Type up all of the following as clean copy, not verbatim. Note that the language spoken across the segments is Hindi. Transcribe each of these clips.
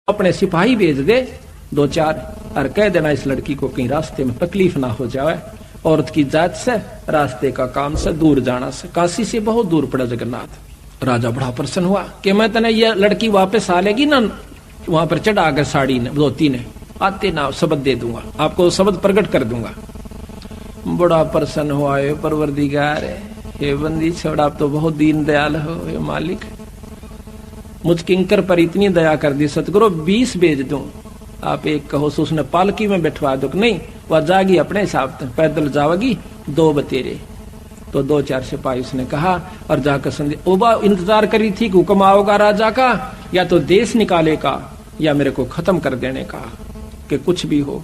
अपने सिपाही भेज दे 2-4 और कह देना इस लड़की को कहीं रास्ते में तकलीफ ना हो जाए। औरत की जात से रास्ते का काम से दूर जाना से, काशी से बहुत दूर पड़ा जगन्नाथ। राजा बड़ा प्रसन्न हुआ कि मैं तने ये लड़की वापस आ लेगी ना, वहां पर चढ़ा कर साड़ी ने धोती ने आते ना शब्द दे दूंगा, आपको शब्द प्रकट कर दूंगा। बड़ा प्रसन्न हुआ, ये परवरदिगार ये बंदी छोड़, आप तो बहुत दीन दयाल हो, ये मालिक मुझ किंकर पर इतनी दया कर दी सतगुरु, 20 भेज दूं, आप एक कहो सो उसने पालकी में बैठवा दो। नहीं, वह जागी अपने हिसाब से, पैदल जाओगी 2 बतेरे। तो 2-4 सिपाही उसने कहा और जाकर संदेश ओबा इंतजार करी थी कि हुक्म आओगा राजा का, या तो देश निकाले का या मेरे को खत्म कर देने का, कि कुछ भी हो।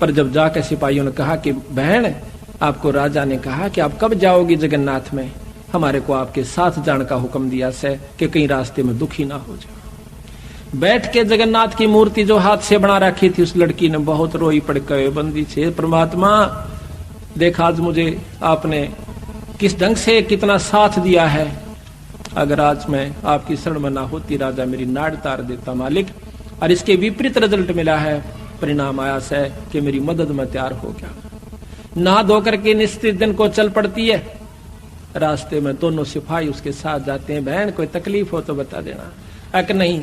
पर जब जाकर सिपाहियों ने कहा कि बहन, आपको राजा ने कहा कि आप कब जाओगी जगन्नाथ में, हमारे को आपके साथ जाने का हुक्म दिया से कि कहीं रास्ते में दुखी ना हो जाए। बैठ के जगन्नाथ की मूर्ति जो हाथ से बना रखी थी, उस लड़की ने बहुत रोई पड़ के बंदी छे, परमात्मा देखा आज मुझे आपने किस ढंग से कितना साथ दिया है, अगर आज मैं आपकी शरण में ना होती राजा मेरी नाड़ तार देता मालिक। और इसके विपरीत रिजल्ट मिला है, परिणाम आया से कि मेरी मदद में तैयार हो गया। नहा धो करके निश्चित दिन को चल पड़ती है। रास्ते में दोनों सिपाही उसके साथ जाते हैं, बहन कोई तकलीफ हो तो बता देना। अक नहीं,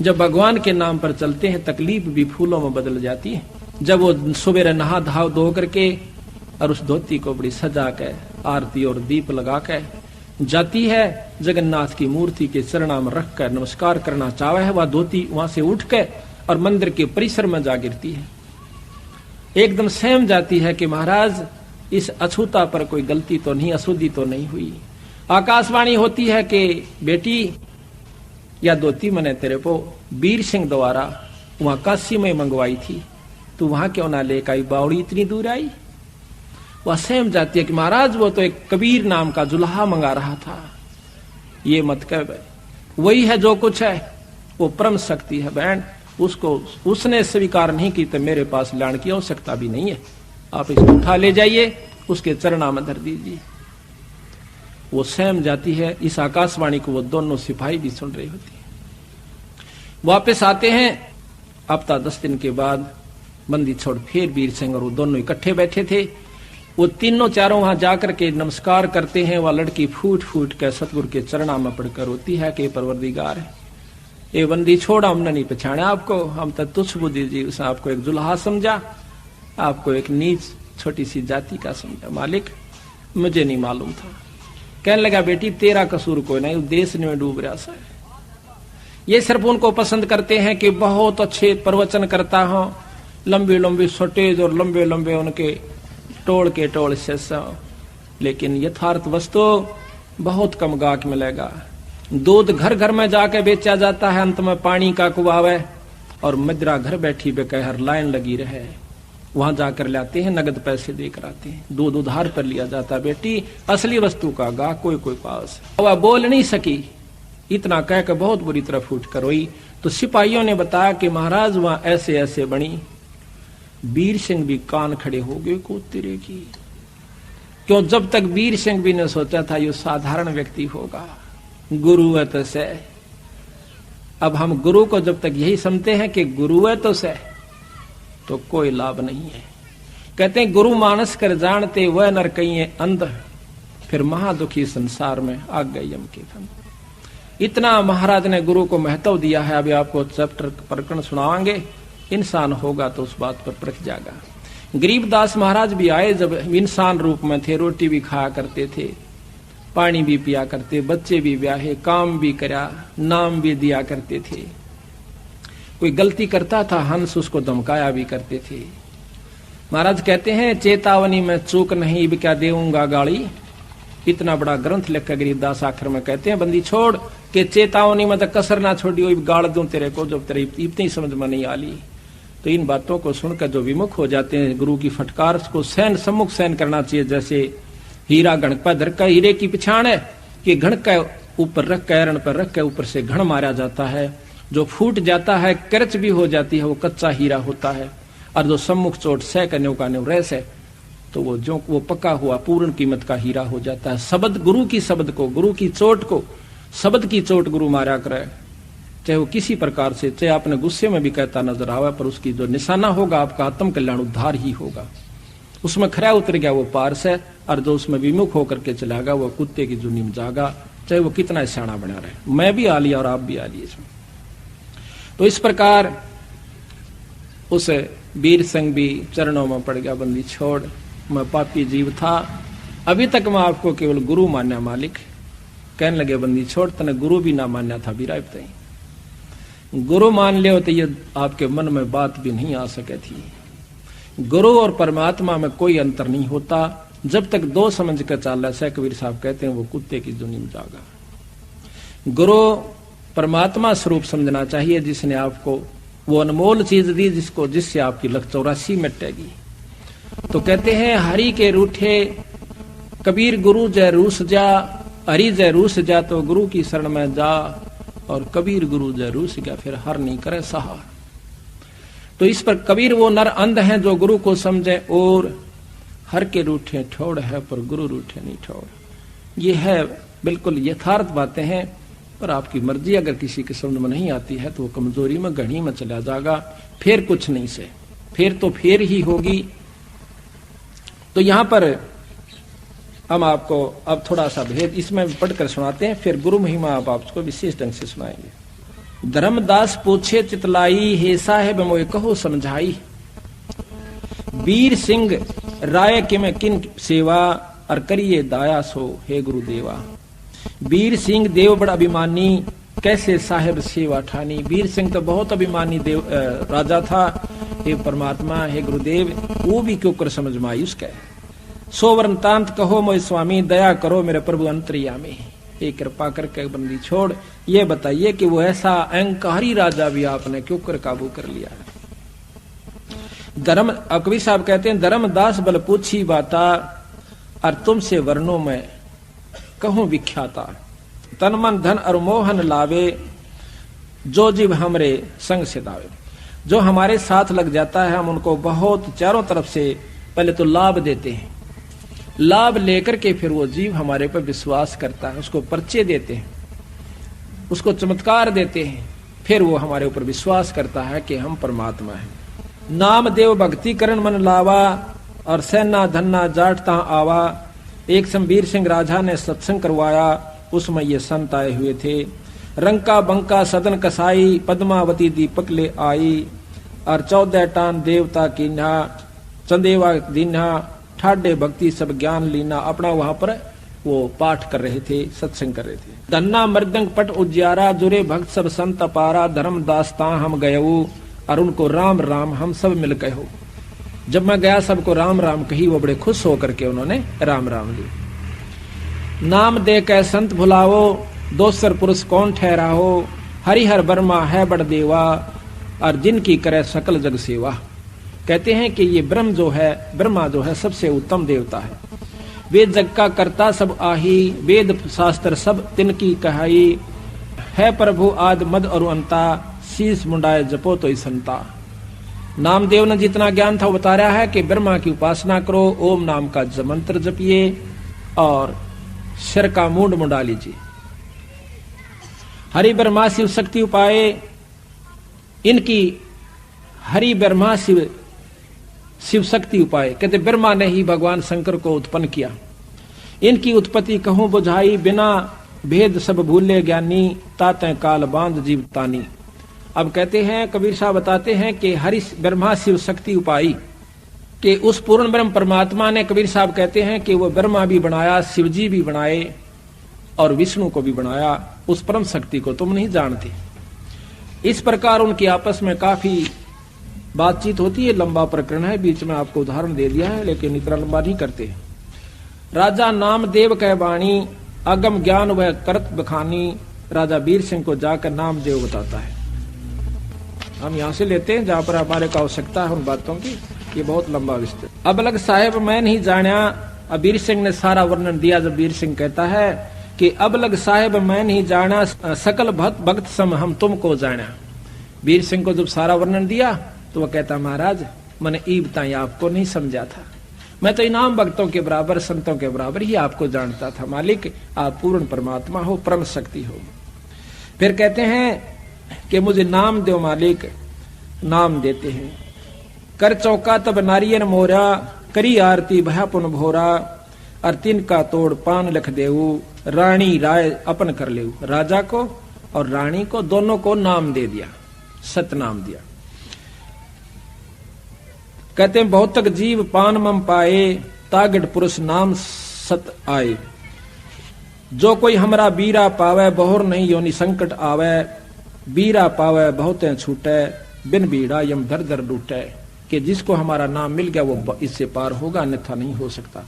जब भगवान के नाम पर चलते हैं तकलीफ भी फूलों में बदल जाती है। जब वो सुबह नहा धाव धो करके और उस धोती को बड़ी सजा के आरती और दीप लगा के जाती है, जगन्नाथ की मूर्ति के चरणा में रख कर नमस्कार करना चाहे है, वह धोती वहां से उठ के और मंदिर के परिसर में जा गिरती है। एकदम सहम जाती है कि महाराज इस अछूता पर कोई गलती तो नहीं, अशुद्धि तो नहीं हुई। आकाशवाणी होती है कि बेटी या धोती मैंने तेरे को वीर सिंह द्वारा वहां काशी में मंगवाई थी, तू वहां क्यों ना लेकर आई, बावड़ी इतनी दूर आई। वह सहम जाती है कि महाराज वो तो एक कबीर नाम का जुल्हा मंगा रहा था, ये मत कह, वही है जो कुछ है, वो परम शक्ति है बहन, उसको उसने स्वीकार नहीं की तो मेरे पास लाने की आवश्यकता भी नहीं है, आप इसको उठा ले जाइए, उसके चरणा में धर दीजिए। वो सहम जाती है। इस आकाशवाणी को वो दोनों सिपाही भी सुन रही होती है। वापस आते हैं, हफ्ता 10 दिन के बाद बंदी छोड़ फिर वीर सिंह और वो दोनों इकट्ठे बैठे थे। वो तीनों चारों वहां जाकर के नमस्कार करते हैं। वह लड़की फूट फूट कर सतगुरु के चरणा में पड़कर रोती है कि परवरदिगार ये बंदी छोड़, हमने नहीं पहचाना आपको, हम तो तुच्छ बुद्धि जी, उसने आपको एक जुल्हा समझा, आपको एक नीच छोटी सी जाति का समझा, मालिक मुझे नहीं मालूम था। कहने लगा बेटी तेरा कसूर कोई नहीं, देश में डूब रहा सा। ये सिर्फ उनको पसंद करते हैं कि बहुत अच्छे प्रवचन करता हो, लंबे लंबे सटेज और लंबे लंबे उनके टोल के टोल से, लेकिन यथार्थ वस्तु बहुत कम गाहक मिलेगा। दूध घर घर में जाके बेचा जाता है, अंत में पानी का कुआवे, और मदिरा घर बैठी बेकहर लाइन लगी रहे, वहां जाकर लाते हैं, नगद पैसे देकर आते हैं, दूध उधार पर लिया जाता है। बेटी असली वस्तु का गा कोई कोई पास। वह बोल नहीं सकी, इतना कहकर बहुत बुरी तरह फूट कर रोई। तो सिपाहियों ने बताया कि महाराज वहां ऐसे ऐसे बनी। वीर सिंह भी कान खड़े हो गए को तेरे की, क्यों जब तक वीर सिंह भी ने सोचा था ये साधारण व्यक्ति होगा, गुरु है तो से। अब हम गुरु को जब तक यही समझते हैं कि गुरु है तो से, तो कोई लाभ नहीं है। कहते हैं गुरु मानस कर जानते वह नर कहीं अंध, फिर महादुखी संसार में आ गए यम के फंद। इतना महाराज ने गुरु को महत्व दिया है। अभी आपको चैप्टर प्रकरण सुनावांगे, इंसान होगा तो उस बात पर परख जाएगा। गरीबदास महाराज भी आए, जब इंसान रूप में थे, रोटी भी खाया करते थे, पानी भी पिया करते, बच्चे भी ब्याहे, काम भी करा, नाम भी दिया करते थे। कोई गलती करता था हंस उसको धमकाया भी करते थे। महाराज कहते हैं चेतावनी में चूक नहीं भी क्या देऊंगा गाली। इतना बड़ा ग्रंथ लिखकर गरीबदास आखिर में कहते हैं बंदी छोड़ के चेतावनी में तो कसर ना छोड़ी, गाड़ दूं तेरे को जब तेरे इतनी समझ में नहीं आली। तो इन बातों को सुनकर जो विमुख हो जाते हैं, गुरु की फटकार को सहन सम्मुख सहन करना चाहिए। जैसे हीरा घणक पर धर का, हीरे की पिछाड़ है कि घणक का ऊपर रख के एरण पर रख के ऊपर से घण मारा जाता है, जो फूट जाता है करच भी हो जाती है, वो कच्चा हीरा होता है। और जो सम्मुख चोट सह करने का रह है, तो वो जो वो पक्का हुआ पूर्ण कीमत का हीरा हो जाता है। शब्द गुरु की, शब्द को, गुरु की चोट को, शब्द की चोट गुरु मारा करे चाहे वो किसी प्रकार से, चाहे आपने गुस्से में भी कहता नजर आवे, पर उसकी जो निशाना होगा आपका आत्म कल्याण उद्धार ही होगा। उसमें खरा उतर गया वो पारस है, और जो उसमें विमुख होकर के चलागा वो कुत्ते की जुनी में जागा, चाहे वो कितना सियाना बना रहे। मैं भी आ लिया और आप भी आ लिए इसमें। तो इस प्रकार उस वीर सिंह भी चरणों में पड़ गया, बंदी छोड़, मैं पापी जीव था, अभी तक मैं आपको केवल गुरु मान्या मालिक। कहने लगे बंदी छोड़, तने गुरु भी ना मान्या था बीरा, गुरु मान ले तो ये आपके मन में बात भी नहीं आ सके थी। गुरु और परमात्मा में कोई अंतर नहीं होता, जब तक दो समझ कर चाल से कबीर साहब कहते हैं वो कुत्ते की जुनी में जागा। गुरु परमात्मा स्वरूप समझना चाहिए, जिसने आपको वो अनमोल चीज दी, जिससे आपकी लख 84 मिटेगी। तो कहते हैं हरि के रूठे कबीर गुरु जय रूस जा, हरि जय रूस जा तो गुरु की शरण में जा, और कबीर गुरु जय रूस गया फिर हर नहीं करे सहार। तो इस पर कबीर वो नर अंध हैं जो गुरु को समझे, और हर के रूठे ठोड़ है पर गुरु रूठे नहीं ठोड़। ये है बिल्कुल यथार्थ बातें हैं, पर आपकी मर्जी अगर किसी के समझ में नहीं आती है तो वो कमजोरी में घड़ी में चला जाएगा, फिर कुछ नहीं से, फिर तो फिर ही होगी। तो यहां पर हम आपको अब थोड़ा सा भेद इसमें पढ़कर सुनाते हैं, फिर गुरु महिमा आप आपको विशेष ढंग से सुनाएंगे। धर्मदास पूछे चितलाई, हे साहेब मोए कहो समझाई, वीर सिंह राय के में किन सेवा, और करिए दाया सो हे गुरुदेवा। वीर सिंह देव बड़ा अभिमानी, कैसे साहेब सेवा ठानी। वीर सिंह तो बहुत अभिमानी देव राजा था, हे परमात्मा हे गुरुदेव वो भी क्यों कर समझ में आई उसका। सोवर्ण तांत कहो मोय स्वामी, दया करो मेरे प्रभु अंतर्यामी। ये कृपा करके बंदी छोड़, ये बताइए कि वो ऐसा अहंकारी राजा भी आपने क्यों कर काबू कर लिया। धर्म कबीर साहब कहते हैं, धर्मदास बल पूछी बाता, और तुमसे वर्णों में कहूं विख्याता। तन मन धन और मोहन लावे, जो जीव हमरे संग से दावे। जो हमारे साथ लग जाता है हम उनको बहुत चारों तरफ से पहले तो लाभ देते हैं, लाभ लेकर के फिर वो जीव हमारे पर विश्वास करता है, उसको परिचय देते हैं, उसको चमत्कार देते हैं, फिर वो हमारे ऊपर विश्वास करता है कि हम परमात्मा हैं। नाम देव भक्ति करण मन लावा, और सेना धन्ना जाटता आवा। एक वीर सिंह राजा ने सत्संग करवाया, उसमें ये संत आए हुए थे। रंका बंका सदन कसाई, पद्मावती दीपक ले आई, और 14 टान देवता कीन्हा, चंदेवा दीन्हा, ठाडे भक्ति सब ज्ञान लीना। अपना वहां पर वो पाठ कर रहे थे, सत्संग कर रहे थे। धन्ना मृदंग पट उज्यारा, जुरे भक्त सब संत पारा। धर्मदास ता हम गयऊ, और उनको राम राम हम सब मिल गए। जब मैं गया सबको राम राम कही, वो बड़े खुश होकर के उन्होंने राम राम ली। नाम दे के संत भुलाओ, दोसर पुरुष कौन ठहराओ। हरिहर वर्मा है बड़ देवा, और जिनकी करे सकल जग सेवा। कहते हैं कि ये ब्रह्मा जो है सबसे उत्तम देवता है। वे जग का करता सब आही, वेद शास्त्र सब तिनकी कहाई। है प्रभु आद मद और अंता, शीश मुंडाए जपो तो संता। नामदेव ने जितना ज्ञान था वो बता रहा है कि ब्रह्मा की उपासना करो, ओम नाम का मंत्र जपिए, और सिर का मूंड मुंडा लीजिए। हरि ब्रह्मा शिव शक्ति उपाय, इनकी हरि ब्रह्मा शिव शक्ति उपाय। कहते ब्रह्मा ने ही भगवान शंकर को उत्पन्न किया। इनकी उत्पत्ति कहूं बुझाई, बिना भेद सब भूले ज्ञानी। ताते काल बांध जीव तानी। अब कहते हैं कबीर साहब बताते हैं कि हरि ब्रह्मा शिव शक्ति उपाई कि उस पूर्ण ब्रह्म परमात्मा ने, कबीर साहब कहते हैं कि वो ब्रह्मा भी बनाया, शिवजी भी बनाए, और विष्णु को भी बनाया। उस परम शक्ति को तुम नहीं जानते। इस प्रकार उनकी आपस में काफी बातचीत होती है। लंबा प्रकरण है, बीच में आपको उदाहरण दे दिया है, लेकिन इतना लंबा नहीं करते। राजा नामदेव कह बाणी, अगम ज्ञान वह करत बखानी। राजा वीर सिंह को जाकर नामदेव बताता है। हम यहाँ से लेते हैं जहां पर हमारे को आवश्यकता है उन बातों की, ये बहुत लंबा विस्तृत। अब लग साहेब मैं नहीं जाना, अब वीर सिंह ने सारा वर्णन दिया। जब वीर सिंह कहता है कि अब लग साहेब मैं नहीं जाना, सकल भक्त सम हम तुमको जाना। वीर सिंह को जब सारा वर्णन दिया तो वह कहता, महाराज मैंने ई बताई आपको नहीं समझा था, मैं तो इनाम भक्तों के बराबर संतों के बराबर ही आपको जानता था। मालिक आप पूर्ण परमात्मा हो, परम शक्ति हो। फिर कहते हैं कि मुझे नाम दो मालिक, नाम देते हैं। कर चौका तब नारियन मोरा, करी आरती भया पुन भोरा, और तिनका तोड़ पान लख देऊ, रानी राय अपन कर लेऊ। राजा को और रानी को दोनों को नाम दे दिया, सतनाम दिया। कहते हैं बहुत तक जीव पान मम पाए, तागड़ पुरुष नाम सत आए। जो कोई हमरा बीरा पावे, बहुर नहीं योनि संकट आवे। बीरा पावे बहुत छूटे, बिन बीड़ा यम दर दर लूटे। कि जिसको हमारा नाम मिल गया वो इससे पार होगा, अन्यथा नहीं हो सकता।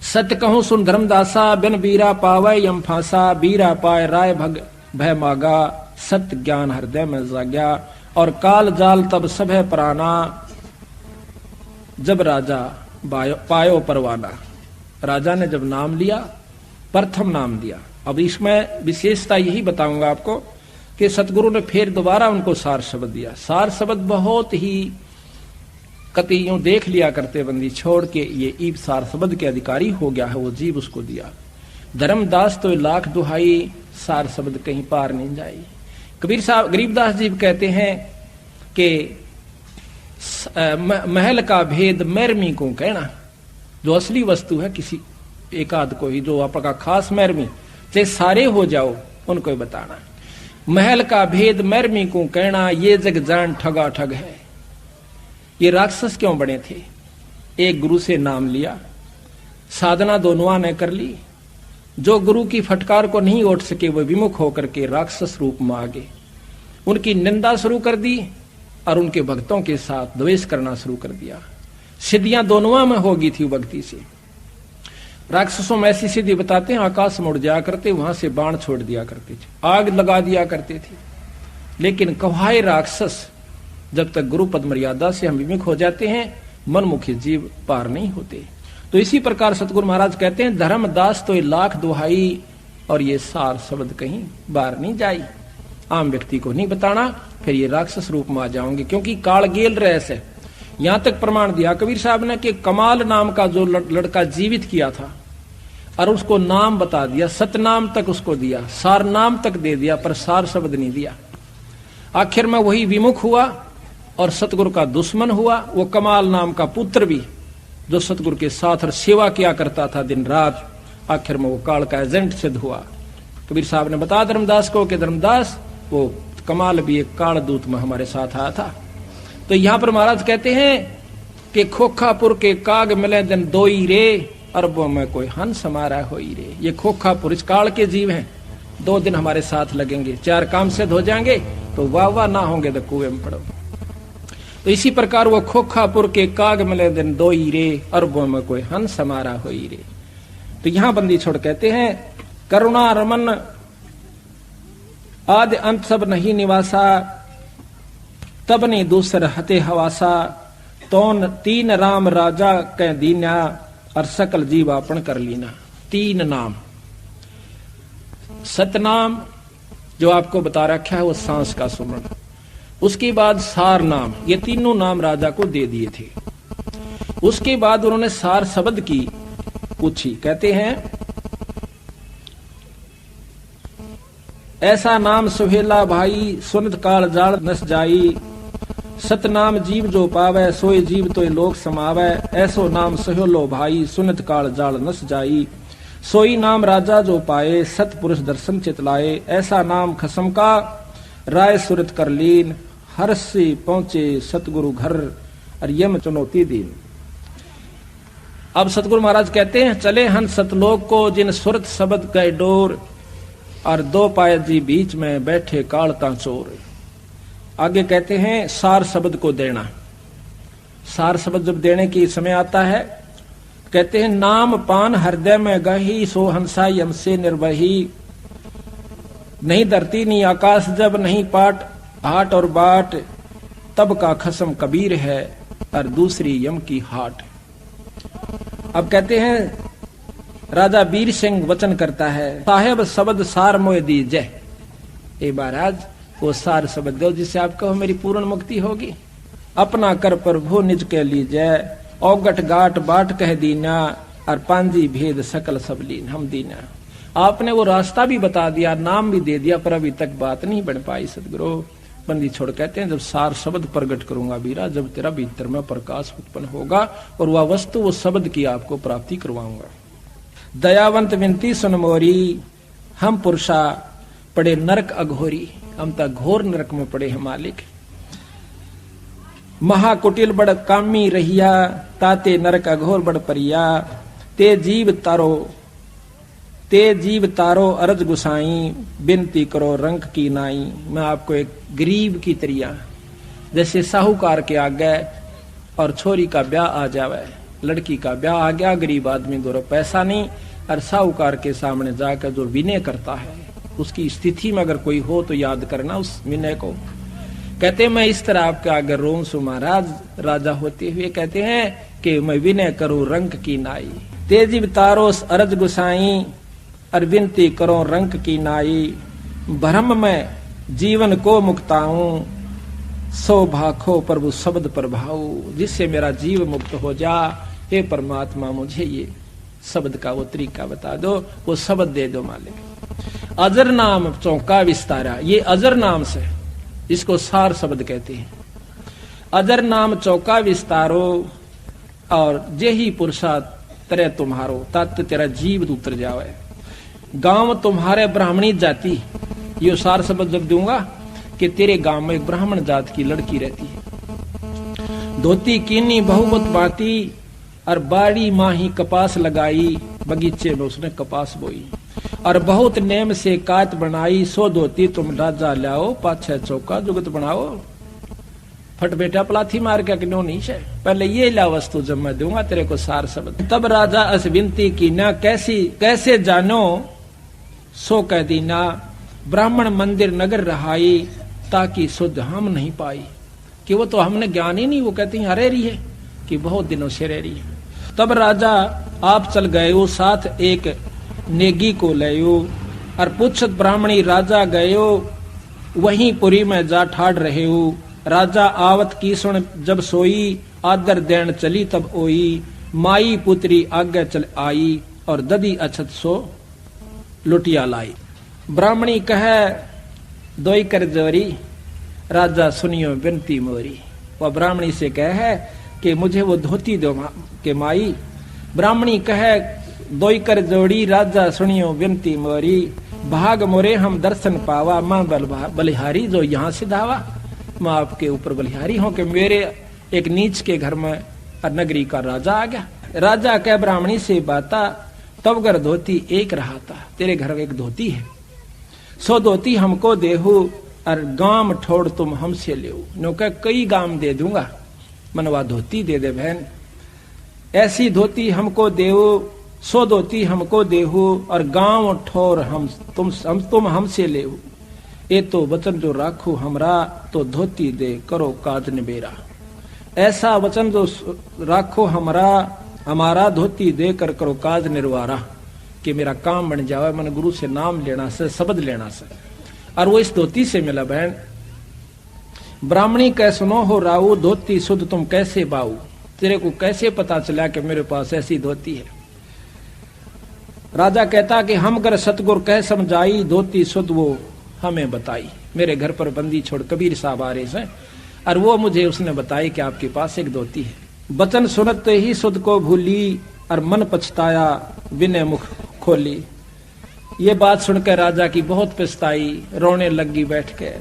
सत्य कहूं सुन धर्मदासा, बिन बीरा पावे यम फांसा। बीरा पाए राय भग भय मागा, सत्य ज्ञान हृदय में जाग्या। और काल जाल तब सब है प्राणा, जब राजा पायो परवाना। राजा ने जब नाम लिया, प्रथम नाम दिया। अब इसमें विशेषता यही बताऊंगा आपको कि सतगुरु ने फिर दोबारा उनको सार शब्द दिया। सार शब्द बहुत ही कति यूं देख लिया करते बंदी छोड़ के ये ईब सार शब्द के अधिकारी हो गया है, वो जीव उसको दिया। धर्मदास तो लाख दुहाई, सार शब्द कहीं पार नहीं जाई। कबीर साहब गरीबदास जी कहते हैं कि महल का भेद मैरमी को कहना। जो असली वस्तु है किसी एक आध को ही, जो आपका खास मैरमी, चाहे सारे हो जाओ उनको ही बताना। महल का भेद मैरमी को कहना, ये जग जान ठगा ठग है। ये राक्षस क्यों बने थे? एक गुरु से नाम लिया, साधना दोनों ने कर ली। जो गुरु की फटकार को नहीं उठ सके वो विमुख होकर के राक्षस रूप में आगे उनकी निंदा शुरू कर दी और उनके भक्तों के साथ द्वेष करना शुरू कर दिया। सिद्धियां दोनों में होगी थी भक्ति से। राक्षसों में ऐसी सिद्धि बताते हैं, आकाश में उड़ जाया करते, वहां से बाण छोड़ दिया करते थे, आग लगा दिया करते थे। लेकिन कव्हाए राक्षस जब तक गुरु पद मर्यादा से हम विमुख हो जाते हैं, मनमुखी जीव पार नहीं होते। तो इसी प्रकार सतगुरु महाराज कहते हैं, धर्मदास तो लाख दुहाई, और ये सार शब्द कहीं बार नहीं जाई। आम व्यक्ति को नहीं बताना, फिर ये राक्षस रूप में आ जाओगे, क्योंकि कालगेल रहस्य है। यहां तक प्रमाण दिया कबीर साहब ने कि कमाल नाम का जो लड़का जीवित किया था और उसको नाम बता दिया, सतनाम तक उसको दिया, सार नाम तक दे दिया, पर सार शब्द नहीं दिया। आखिर में वही विमुख हुआ और सतगुरु का दुश्मन हुआ। वो कमाल नाम का पुत्र भी जो सतगुरु के साथ और सेवा किया करता था दिन रात, आखिर में वो काल का एजेंट सिद्ध हुआ। कबीर साहब ने बताया धर्मदास को कि धर्मदास वो कमाल भी एक काल दूत में हमारे साथ आया था। तो यहां पर महाराज कहते हैं कि खोखापुर के काग मिले दिन दोई रे, अरबों में कोई हंस हमारा होई रे। ये खोखापुर इस काल के जीव हैं, 2 दिन हमारे साथ लगेंगे, 4 काम सिद्ध हो जाएंगे तो वाह वाह, ना होंगे तो कुएं में पड़ो। तो इसी प्रकार वो खोखापुर के काग मिले दिन दोई रे, अरबों में कोई हंस हमारा होई रे। तो यहां बंदी छोड़ कहते हैं, करुणा रमन आदि अंत सब नहीं निवासा, तब नहीं दूसर हते हवासा। तोन 3 राम राजा कै दीना, और सकल जीव आपन कर लीना। 3 नाम, सतनाम जो आपको बता रखा है वो सांस का सुमरण, उसके बाद सार नाम, ये तीनों नाम राजा को दे दिए थे। उसके बाद उन्होंने सार शब्द की पूछी। कहते हैं, ऐसा नाम सुहेला भाई, सुनत काल जाल नस जाई। सतनाम जीव जो पावे, सोए जीव तो लोक समावे। ऐसो नाम सुहेलो भाई, सुनत काल जाल नस जाई। सोई नाम राजा जो पाए, सतपुरुष दर्शन चितलाए। ऐसा नाम खसम का, राय सुरत कर लीन। हर से पहुंचे सतगुरु घर, और यम चुनौती दीन। अब सतगुरु महाराज कहते हैं, चले हन सतलोक को, जिन सुरत शब्द गए डोर। और 2 पाए जी बीच में बैठे कालता चोर। आगे कहते हैं, सार शब्द को देना। सार शब्द जब देने की समय आता है, कहते हैं, नाम पान हृदय में गही, सो हंसा यम से निर्वही। नहीं धरती नहीं आकाश जब, नहीं पाट हाट और बाट। तब का खसम कबीर है, और दूसरी यम की हाट। अब कहते हैं, राजा वीर सिंह वचन करता है, साहेब शब्द सार मोय दीजय। ए महाराज वो सार शब्द दो जिससे आप कहो मेरी पूर्ण मुक्ति होगी। अपना कर प्रभु निज के लीजय, औगट गाट बाट कह दीना। और पांजी भेद सकल सब लीन हम दीना। आपने वो रास्ता भी बता दिया, नाम भी दे दिया, पर अभी तक बात नहीं बन पाई सदगुरु। बंदी छोड़ कहते हैं, जब सार शब्द प्रकट करूंगा वीरा, जब तेरा भीतर में प्रकाश उत्पन्न होगा और वह वस्तु वो शब्द की आपको प्राप्ति करवाऊंगा। दयावंत विनती सुन मोरी, हम पुरुषा पड़े नरक अघोरी, हम तक घोर नरक में पड़े हैं मालिक। महाकुटिल बड़ कामी रहिया, ताते नरक अघोर बड़ परिया, ते जीव तारो अरज गुसाई, बिनती करो रंग की नाई। मैं आपको एक गरीब की तरिया, जैसे साहूकार के आगे और छोरी का ब्याह आ जावे, लड़की का ब्याह आ गया, गरीब आदमी दो पैसा नहीं, और साहूकार के सामने जाकर जो विनय करता है, उसकी स्थिति में अगर कोई हो तो याद करना उस विनय को। कहते मैं इस तरह आपके आगे रोम सु महाराज, राजा होते हुए कहते हैं कि मैं विनय करूं रंग की नाई। तेजी तारोस अरज गुसाई, और विनती करो रंग की नाई। भ्रम में जीवन को मुक्ताऊं, सो भाखो प्रभु शब्द प्रभाऊ। जिससे मेरा जीव मुक्त हो जा, हे परमात्मा मुझे ये शब्द का वो तरीका बता दो, वो शब्द दे दो मालिक। अजर नाम चौका विस्तारा, ये अजर नाम से, इसको सार शब्द कहते हैं। अजर नाम चौका विस्तारो, और जे ही पुरुषा तरह तुम्हारो, तत् तेरा जीव उतर जावे। गांव तुम्हारे ब्राह्मणी जाति, ये सार शब्द जब दूंगा कि तेरे गांव में एक ब्राह्मण जात की लड़की रहती है। धोती कीनी बहुमत बाती, और बाड़ी माही कपास लगाई, बगीचे में उसने कपास बोई। और बहुत नेम से कात बनाई, सो धोती तुम राजा लाओ, पाछे चौका जुगत बनाओ। फट बेटा पलाथी मार के क्यों नहीं है, पहले ये ला वस्तु जब मैं दूंगा तेरे को सार शब्द। तब राजा अस विनती की ना, कैसे जानो सो कह दीना। ब्राह्मण मंदिर नगर रहाई, ताकि शुद्ध हम नहीं पाई। कि वो तो हमने ज्ञान ही नहीं, वो कहती हैं हरे रही है कि बहुत दिनों से रह रही है। तब राजा आप चल गए साथ एक नेगी को लयो, और पूछत ब्राह्मणी राजा गयो, वहीं पुरी में जा ठाड़ रहे हो। राजा आवत की सुन जब सोई, आदर देन चली तब ओई। माई पुत्री आगे चल आई, और ददी अछत सो लुटिया लाई। ब्राह्मणी कहे दोई कर जोरी, राजा सुनियो विनती मोरी। वह ब्राह्मणी से कहे कि मुझे वो धोती दो के माई। ब्राह्मणी कहे दोई कर जोड़ी, राजा सुनियो विनती मोरी। भाग मोरे हम दर्शन पावा, मां बलिहारी जो यहाँ से धावा। मैं आपके ऊपर बलिहारी हूं कि मेरे एक नीच के घर में नगरी का राजा आ गया। राजा कह ब्राह्मणी से बाता, तब घर धोती एक रहा था। तेरे घर एक धोती है, सो धोती हमको देहू, और गाम ठोड़ तुम हमसे ले। नो कह कई गाम दे दूंगा, मनवा धोती दे दे बहन। ऐसी धोती हमको देहू, सो धोती हमको देहू, और गांव ठोर तुम हमसे ले। ये तो वचन जो राखो हमरा, तो धोती दे करो काज निबेरा। ऐसा वचन जो राखो हमारा धोती दे कर करो काज निर्वारा, कि मेरा काम बन जावे। मन गुरु से नाम लेना से, शब्द लेना से, और वो इस धोती से मिला बहन। ब्राह्मणी कह सुनो हो राऊ, धोती शुद्ध तुम कैसे बाऊ। तेरे को कैसे पता चला कि मेरे पास ऐसी धोती है। राजा कहता कि हम कर सतगुर कह समझाई, धोती शुद्ध वो हमें बताई। मेरे घर पर बंदी छोड़ कबीर साहब आ रहे हैं, और वो मुझे उसने बताई कि आपके पास एक धोती है। वचन सुनते ही शुद्ध को भूली, और मन पछताया विनय मुख खोली। ये बात सुनकर राजा की बहुत पछताई, रोने लगी बैठ के।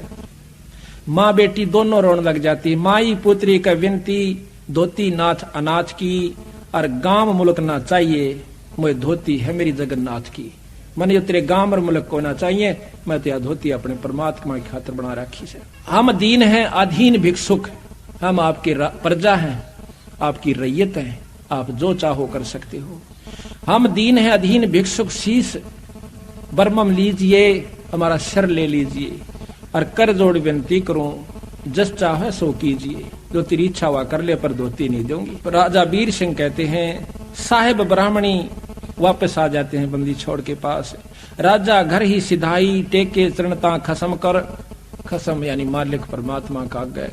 माँ बेटी दोनों रोने लग जाती। माई पुत्री का विनती, धोती नाथ अनाथ की, और गांव मुल्क ना चाहिए, मुझे धोती है मेरी जगन्नाथ की। मन जो तेरे गांव और मुल्क को ना चाहिए, मैं तो धोती अपने परमात्मा की खातिर बना रखी है। हम दीन हैं अधीन भिक्षुक, हम आपके प्रजा हैं, आपकी रैयत हैं, आप जो चाहो कर सकते हो। हम दीन हैं अधीन भिक्षुक, शीश बरमम लीजिए, हमारा सर ले लीजिए, और कर जोड़ विनती करूं, जस चाहे सो कीजिए। जो तेरी इच्छा हुआ कर ले, पर धोती नहीं दूंगी। राजा वीर सिंह कहते हैं, साहेब ब्राह्मणी वापस आ जाते हैं बंदी छोड़ के पास। राजा घर ही सिधाई, टेके चरणता खसम कर। खसम यानी मालिक परमात्मा का आगे,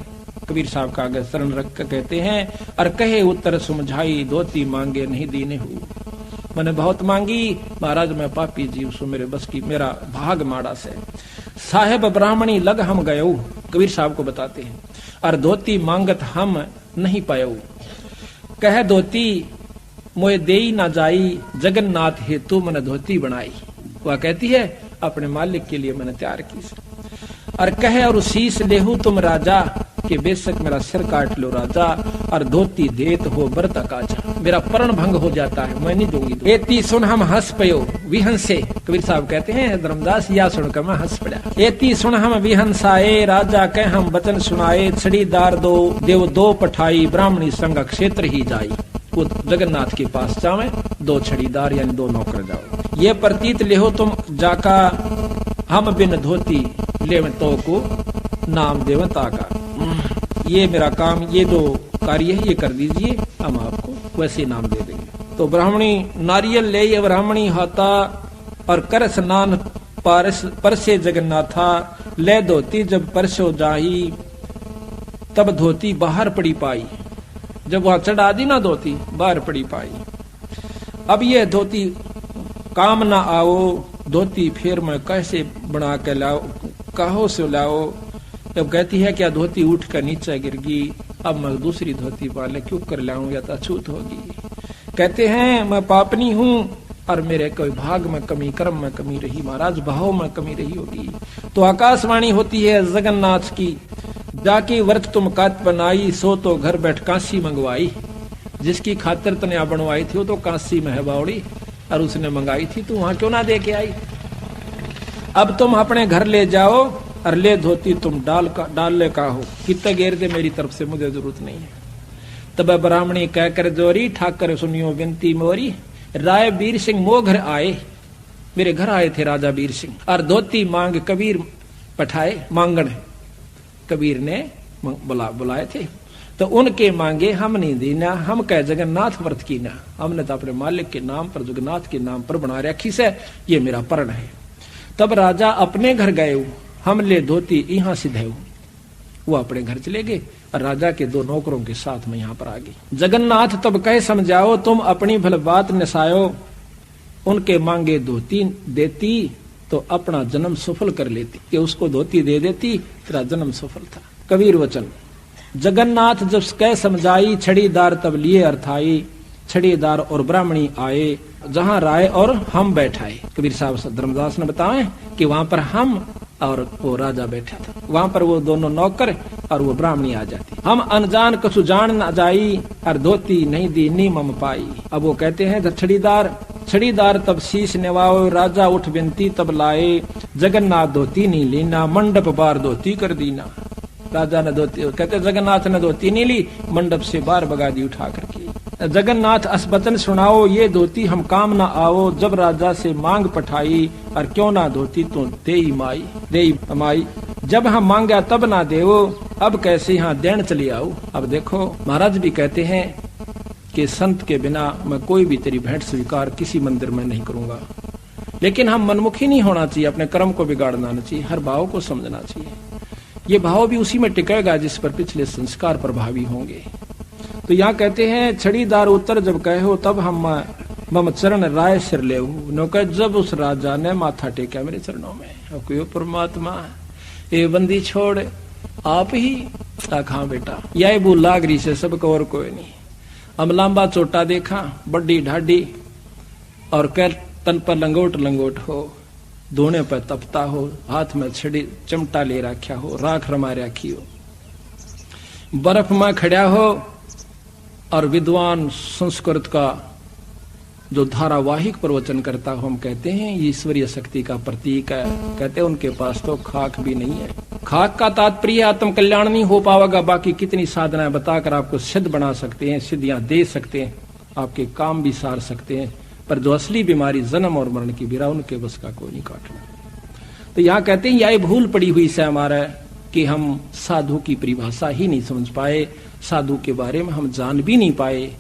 कबीर साहब का आगे शरण रख कर कहते हैं, और कहे उत्तर समझाई, धोती मांगे नहीं दीने हूँ। मैंने बहुत मांगी, महाराज मैं पापी जीव सो, मेरे बस की मेरा भाग माड़ा से। साहेब ब्राह्मणी लग हम गयो, कबीर साहब को बताते हैं, और धोती मांगत हम नहीं पायो। कह धोती मोए देई ना जाई, जगन्नाथ हेतु मैंने धोती बनाई। वह कहती है अपने मालिक के लिए मैंने तैयार की। और कहे और शीश लेहू तुम राजा, कि बेशक मेरा सिर काट लो राजा, और धोती देत हो बरता काजा। मेरा परण भंग हो जाता है, मैं नहीं दूंगी। एती सुन हम हंस पयो विहंसे, कबीर साहब कहते हैं धर्मदास या सुनकर मैं हंस पड़ा। एती सुन हम विहंसाए, राजा कह हम वचन सुनाए, छड़ीदार दो देव दो पठाई, ब्राह्मणी संग क्षेत्र ही जाई। वो जगन्नाथ के पास जावे, दो छड़ीदार यानी दो नौकर जाओ। ये प्रतीत लेहो तुम जाका, हम बिन धोती ले तो को नाम देवता का। ये मेरा काम, ये जो कार्य है ये कर दीजिए, हम आपको वैसे नाम दे देंगे। तो ब्राह्मणी नारियल ले ये ब्राह्मणी हाथा, और कर स्नान परसे जगन्नाथा, ले धोती जब परसो जाही, तब धोती बाहर पड़ी पाई। जब वहां चढ़ा दी ना धोती, बाहर पड़ी पाई। अब ये धोती काम ना आओ, धोती फिर मैं कैसे बना के लाओ, कहो से लाओ। जब कहती है क्या धोती उठ कर नीचे गिर गई, अब मैं दूसरी धोती वाले क्यों कर लाऊं, या तो अछूत होगी। कहते हैं मैं पापनी हूं, और मेरे कोई भाग में कमी, कर्म में कमी रही, महाराज भाव में कमी रही होगी। तो आकाशवाणी होती है जगन्नाथ की, जाके व्रत तुम कात बनाई, सो तो घर बैठ काशी मंगवाई। जिसकी खातिर तने बनवाई थी वो तो काशी में है बावड़ी, और उसने मंगाई थी, तो वहां क्यों ना दे के आई। अब तुम अपने घर ले जाओ, और ले धोती तुम डाल ले का हो, कितने गेर दे मेरी तरफ से, मुझे जरूरत नहीं है। तब ब्राह्मणी कहकर जोरी, ठाकर सुनियो विनती मोरी, राय वीर सिंह मो घर आए। मेरे घर आए थे राजा वीर सिंह, और धोती मांग कबीर पठाए। मांगण कबीर ने बुलाए थे, तो उनके मांगे हम नहीं दीना, हम कह जगन्नाथ व्रत की ना, हमने तो अपने मालिक के नाम पर, जगन्नाथ के नाम पर बना रखी से, ये मेरा परण है। तब राजा अपने घर गए, हम ले धोती यहाँ सिद्ध। वो अपने घर चले गए, और राजा के दो नौकरों के साथ में यहाँ पर आ गई। जगन्नाथ तब कहे समझाओ, तुम अपनी भल बात नसायो, उनके मांगे धोती देती, तो अपना जन्म सफल कर लेती। कि उसको धोती दे देती, तेरा जन्म सफल था। कबीर वचन, जगन्नाथ जब कह समझाई, छड़ीदार तब लिए अर्थाई, छड़ीदार और ब्राह्मणी आए, जहां राय और हम बैठाए। कबीर साहब धर्मदास ने बताए कि वहां पर हम और वो राजा बैठा था, वहां पर वो दोनों नौकर और वो ब्राह्मणी आ जाती। हम अनजान कछु जान न जाई, और धोती नहीं दी नी मम पाई। अब वो कहते हैं छड़ीदार तब शीश नेवाओ, राजा उठ विनती तब लाए, जगन्नाथ धोती नहीं लीना, मंडप बार धोती कर दीना। राजा ने धोती, कहते जगन्नाथ ने धोती नहीं ली, मंडप से बार बगा दी उठा करके। जगन्नाथ असबतन सुनाओ, ये धोती हम काम ना आओ, जब राजा से मांग पठाई, और क्यों ना धोती तो देई माई। जब हम मांगा तब ना देवो, अब कैसे यहाँ देन चली आओ। अब देखो महाराज भी कहते हैं कि संत के बिना मैं कोई भी तेरी भेंट स्वीकार किसी मंदिर में नहीं करूंगा। लेकिन हम मनमुखी नहीं होना चाहिए, अपने कर्म को बिगाड़ना नहीं चाहिए, हर भाव को समझना चाहिए। ये भाव भी उसी में टिकेगा जिस पर पिछले संस्कार प्रभावी होंगे। तो यहाँ कहते हैं छड़ीदार उत्तर जब कहो, तब हम मम चरण राय सिर ले। जब उस राजा ने माथा टेका मेरे चरणों में, कोई परमात्मा ये बंदी छोड़ आप ही हाँ बेटा, यही भूल लागरी से सबको और कोई नहीं। हम लांबा चोटा देखा, बड्डी ढाडी, और कह तन पर लंगोट हो, धोने पर तपता हो, हाथ में छड़ी चमटा ले रखा हो, राख रमा रखी हो, बर्फ में खड़ा हो, और विद्वान संस्कृत का जो धारावाहिक प्रवचन करता हो, हम कहते हैं ईश्वरीय शक्ति का प्रतीक है। कहते हैं उनके पास तो खाक भी नहीं है। खाक का तात्पर्य आत्म कल्याण नहीं हो पाएगा, बाकी कितनी साधनाएं बताकर आपको सिद्ध बना सकते हैं, सिद्धियां दे सकते हैं, आपके काम भी सार सकते हैं, पर जो असली बीमारी जन्म और मरण की बीरा, उनके बस का कोई नहीं काटना। तो यहाँ कहते हैं यह भूल पड़ी हुई से हमारा कि हम साधु की परिभाषा ही नहीं समझ पाए, साधु के बारे में हम जान भी नहीं पाए।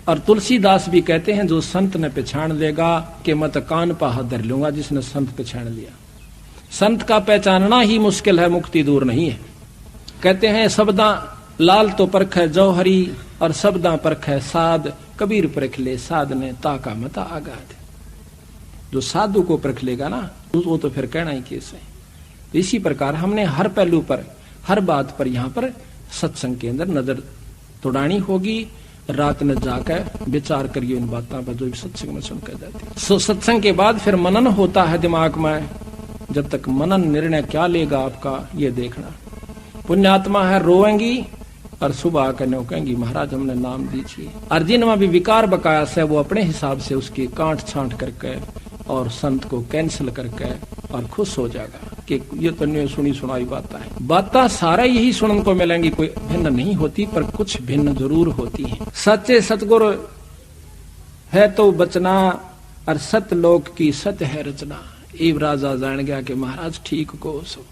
और तुलसीदास भी कहते हैं जो संत ने पहचान लेगा कि मत कान पा धर लूंगा, जिसने संत पहचान लिया। संत का पहचानना ही मुश्किल है, मुक्ति दूर नहीं है। कहते हैं शब्दा लाल तो परख है जौहरी, और शब्दा परख है साध, कबीर परख ले साधने ताका मता आगाध। जो साधु को परख लेगा ना वो तो फिर कहना ही कैसे। इसी प्रकार हमने हर पहलू पर, हर बात पर यहाँ पर सत्संग के अंदर नजर तोड़ानी होगी। रात में जाकर विचार करिए इन बातों पर जो सत्संग में सुनकर जाती। सत्संग के बाद फिर मनन होता है दिमाग में। जब तक मनन निर्णय क्या लेगा आपका ये देखना। पुण्यात्मा है रोएंगी और सुबह आकर नो कहेंगी महाराज हमने नाम दीजिए। और जिनमें भी विकार बकाया है वो अपने हिसाब से उसकी काट छांट करके और संत को कैंसिल करके और खुश हो जाएगा कि ये तो नहीं सुनी सुनाई बातें सारा यही सुनने को मिलेंगी। कोई भिन्न नहीं होती पर कुछ भिन्न जरूर होती है। सच्चे सतगुरु है तो बचना और सतलोक की सत्य है रचना। इब राजा जान गया कि महाराज ठीक को सो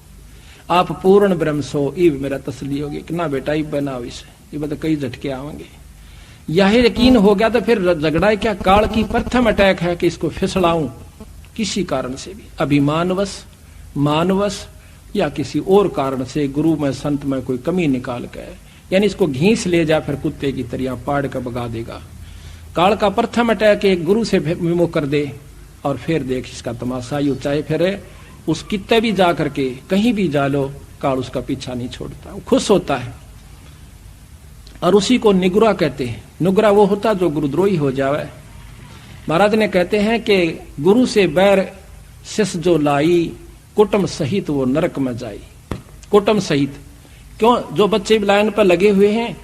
आप पूर्ण ब्रह्म सो। इब मेरा तसली होगी कि ना बेटा इब बनाओ इसे, ये बता कई झटके आवेंगे। यह यकीन हो गया तो फिर झगड़ा क्या काल की प्रथम अटैक है कि इसको फिसलाऊं किसी कारण से भी, अभिमानवश मानवश या किसी और कारण से गुरु में संत में कोई कमी निकाल कर, यानी इसको घींस ले जा फिर कुत्ते की तरह पाड़ कर भगा देगा। काल का प्रथम अटैक एक गुरु से विमुख कर दे और फिर देख इसका तमाशा। यू चाहे फिर उस कित्ते भी जा करके कहीं भी जा लो, काल उसका पीछा नहीं छोड़ता, वो खुश होता है। और उसी को निगुरा कहते हैं। निगुरा वो होता जो गुरुद्रोही हो जावे। महाराज ने कहते हैं कि गुरु से बैर शिष जो लाई, कुटुंब सहित वो नरक में जाई। कुटुंब सहित क्यों? जो बच्चे लाइन पर लगे हुए हैं,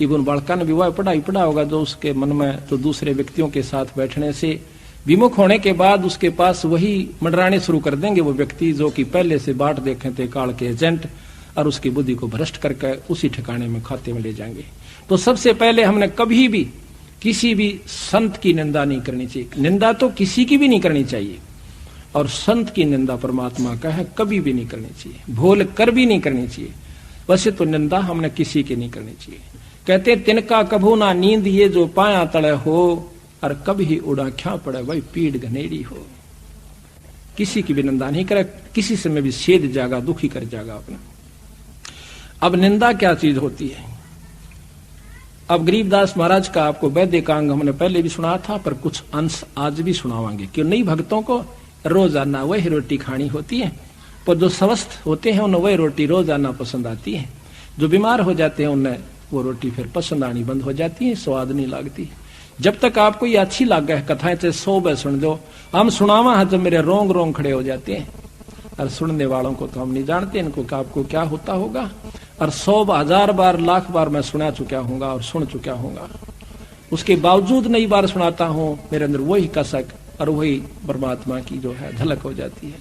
इवन बालका ने विवाह पढ़ा होगा, जो उसके मन में तो दूसरे व्यक्तियों के साथ बैठने से विमुख होने के बाद उसके पास वही मंडराने शुरू कर देंगे वो व्यक्ति जो कि पहले से बाट देखे थे काल के एजेंट, और उसकी बुद्धि को भ्रष्ट करके उसी ठिकाने में खाते में ले जाएंगे। तो सबसे पहले हमने कभी भी किसी भी संत की निंदा नहीं करनी चाहिए। निंदा तो किसी की भी नहीं करनी चाहिए, और संत की निंदा परमात्मा का है कभी भी नहीं करनी चाहिए, भूल कर भी नहीं करनी चाहिए। वैसे तो निंदा हमने किसी की नहीं करनी चाहिए। कहते तिनका कभू ना नींद ये जो पाया तले हो, और कभी उड़ा क्या पड़े भाई पीड़ घनेड़ी हो। किसी की भी निंदा नहीं करे, किसी से में भी छेद जागा, दुखी कर जागा अपना। अब निंदा क्या चीज होती है? अब गरीबदास महाराज का आपको वैदिकांग हमने पहले भी सुना था, पर कुछ अंश आज भी सुनावांगे। क्यों नहीं, भक्तों को रोजाना वही रोटी खानी होती है, पर जो स्वस्थ होते हैं उन्हें वही रोटी रोजाना पसंद आती है। जो बीमार हो जाते हैं उन्हें वो रोटी फिर पसंद आनी बंद हो जाती है, स्वाद नहीं लगती। जब तक आपको ये अच्छी लग है कथाएं चाहे 100 बार सुन दो। हम सुनावा है जब मेरे रोंग रोंग खड़े हो जाते हैं, और सुनने वालों को तो हम नहीं जानते इनको आपको क्या होता होगा। और 100 1000 बार लाख बार मैं सुना चुका हूँगा और सुन चुका हूँगा, उसके बावजूद नई बार सुनाता हूँ, मेरे अंदर वही कसक और वही परमात्मा की जो है झलक हो जाती है।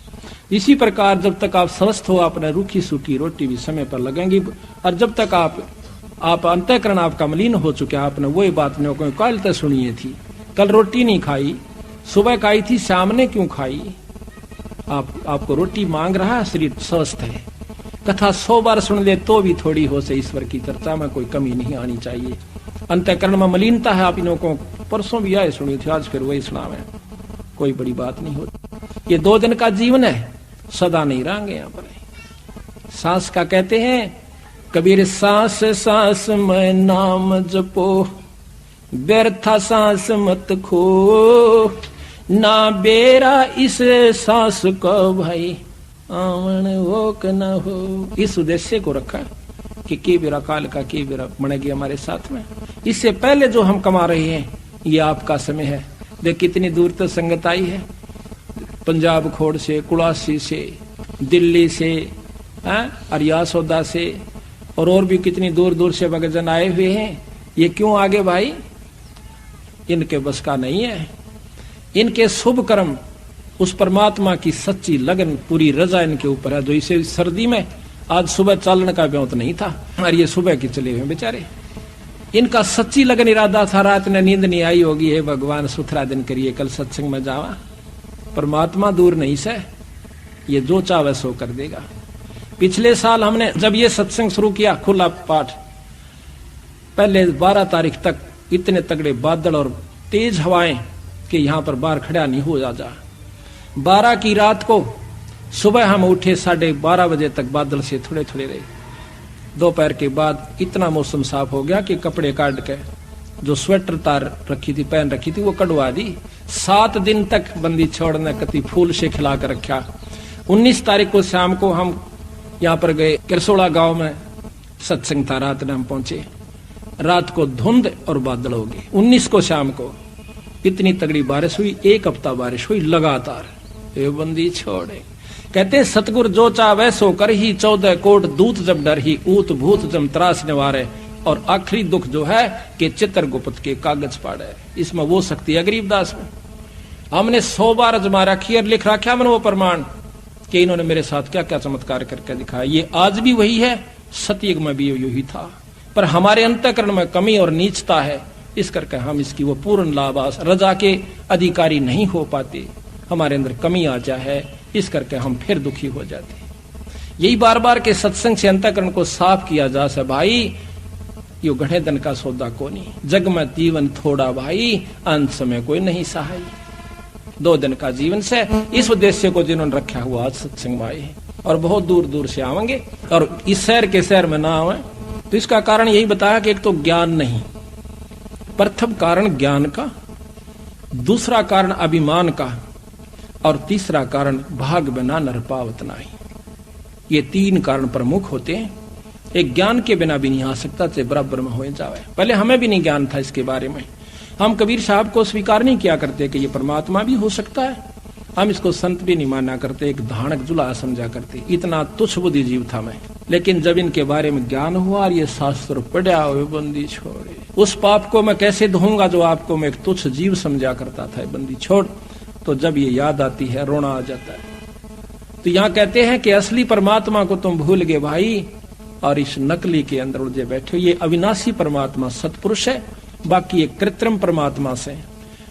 इसी प्रकार जब तक आप स्वस्थ हो, आपने रूखी सूखी रोटी भी समय पर लगेंगी, और जब तक आप अंतःकरण आपका मलिन हो चुके, आपने वही बात नहीं कल तक सुनिए थी, कल रोटी नहीं खाई, सुबह खाई थी, शाम ने क्यों खाई? आपको रोटी मांग रहा है, शरीर स्वस्थ है। कथा 100 बार सुन ले तो भी थोड़ी हो से ईश्वर की चर्चा में कोई कमी नहीं आनी चाहिए। अंतःकरण में मलिनता है, आप इनों को परसों भी आए सुनी थी, आज फिर वही सुनावे, कोई बड़ी बात नहीं होती। ये 2 दिन का जीवन है, सदा नहीं रहेंगे यहाँ पर। सांस का कहते हैं कबीर, सांस सांस में नाम जपो, व्यर्था सांस मत खो, ना बेरा इस सांस को भाई आवन वो क न हो। इस उद्देश्य को रखा कि के बेरा काल का के बेरा बनेगी हमारे साथ में। इससे पहले जो हम कमा रहे हैं ये आपका समय है। देख कितनी दूर तक संगत आई है, पंजाब खोड़ से, कुड़ासी से, दिल्ली से, अरिया सौदा से, और भी कितनी दूर दूर से भक्तजन आए हुए हैं। ये क्यों आगे भाई? इनके बस का नहीं है। इनके शुभ कर्म, उस परमात्मा की सच्ची लगन, पूरी रजा इनके ऊपर है। जो इसे सर्दी में आज सुबह चालन का ब्योत नहीं था, और ये सुबह के चले हुए बेचारे। इनका सच्ची लगन इरादा था, रात ने नींद नहीं आई होगी, हे भगवान सुथरा दिन करिए, कल सत्संग में जावा। परमात्मा दूर नहीं से, ये जो चाहे सो कर देगा। पिछले साल हमने जब ये सत्संग शुरू किया, खुला पाठ, पहले 12 तारीख तक इतने तगड़े बादल और तेज हवाएं कि यहां पर बाहर खड़ा नहीं हो जा। 12 की रात को सुबह हम उठे 12:30 बजे तक बादल से थोड़े थोड़े रहे। दोपहर के बाद इतना मौसम साफ हो गया कि कपड़े काट के जो स्वेटर तार रखी थी, पहन रखी थी, वो कटवा दी। 7 दिन तक बंदी छोड़ने कति फूल से खिला कर रखा। 19 तारीख को शाम को हम यहाँ पर गए, किरसोड़ा गांव में सत्संग था। रात में हम पहुंचे, रात को धुंध और बादल हो गए। 19 को शाम को इतनी तगड़ी बारिश हुई, 1 हफ्ता बारिश हुई लगातार। ये बंदी छोड़े। कहते सतगुर जो चाहे सो कर ही, 14 कोट दूत जब डर ही, ऊत भूत जम त्रास निवारे। और आखिरी दुख जो है कि चित्रगुप्त के कागज पाड़े। इसमें वो शक्ति है गरीबदास में। हमने 100 बार अजमा रखी और लिख रखा हमने वो प्रमाण कि इन्होंने मेरे साथ क्या क्या चमत्कार करके दिखाया। ये आज भी वही है, सतयुग में भी यही था, पर हमारे अंतःकरण में कमी और नीचता है। इस करके हम इसकी वो पूर्ण लाभास रजा के अधिकारी नहीं हो पाते, हमारे अंदर कमी आ जाए है, इस करके हम फिर दुखी हो जाते। यही बार बार के सत्संग से अंतःकरण को साफ किया जा सके। भाई यो घड़े दिन का सौदा कोनी, जग में जीवन थोड़ा भाई, अंत समय कोई नहीं सहाय। 2 दिन का जीवन से इस उद्देश्य को जिन्होंने रखा हुआ आज सत्संग में आए और बहुत दूर दूर से आवेंगे और इस शहर के शहर में ना आवे। तो इसका कारण यही बताया कि एक तो ज्ञान नहीं, प्रथम कारण ज्ञान का, दूसरा कारण अभिमान का, और तीसरा कारण भाग बिना नर पावत नाही। ये 3 कारण प्रमुख होते हैं। एक ज्ञान के बिना भी नहीं आ सकता, चाहे बराबर में हो जावे। पहले हमें भी नहीं ज्ञान था इसके बारे में। हम कबीर साहब को स्वीकार नहीं किया करते कि ये परमात्मा भी हो सकता है। हम इसको संत भी नहीं माना करते, एक धानक जुला समझा करते। इतना तुच्छ बुद्धि जीव था मैं। लेकिन जब इनके बारे में ज्ञान हुआ और ये शास्त्र पढ़ा, हुए बंदी छोड़े। उस पाप को मैं कैसे धोऊंगा जो आपको मैं एक तुच्छ जीव समझा करता था, बंदी छोड़। तो जब ये याद आती है रोना आ जाता है। तो यहाँ कहते हैं कि असली परमात्मा को तुम भूल गए भाई, और इस नकली के अंदर उलझे बैठे हो। ये अविनाशी परमात्मा सतपुरुष है, बाकी एक कृत्रिम परमात्मा से।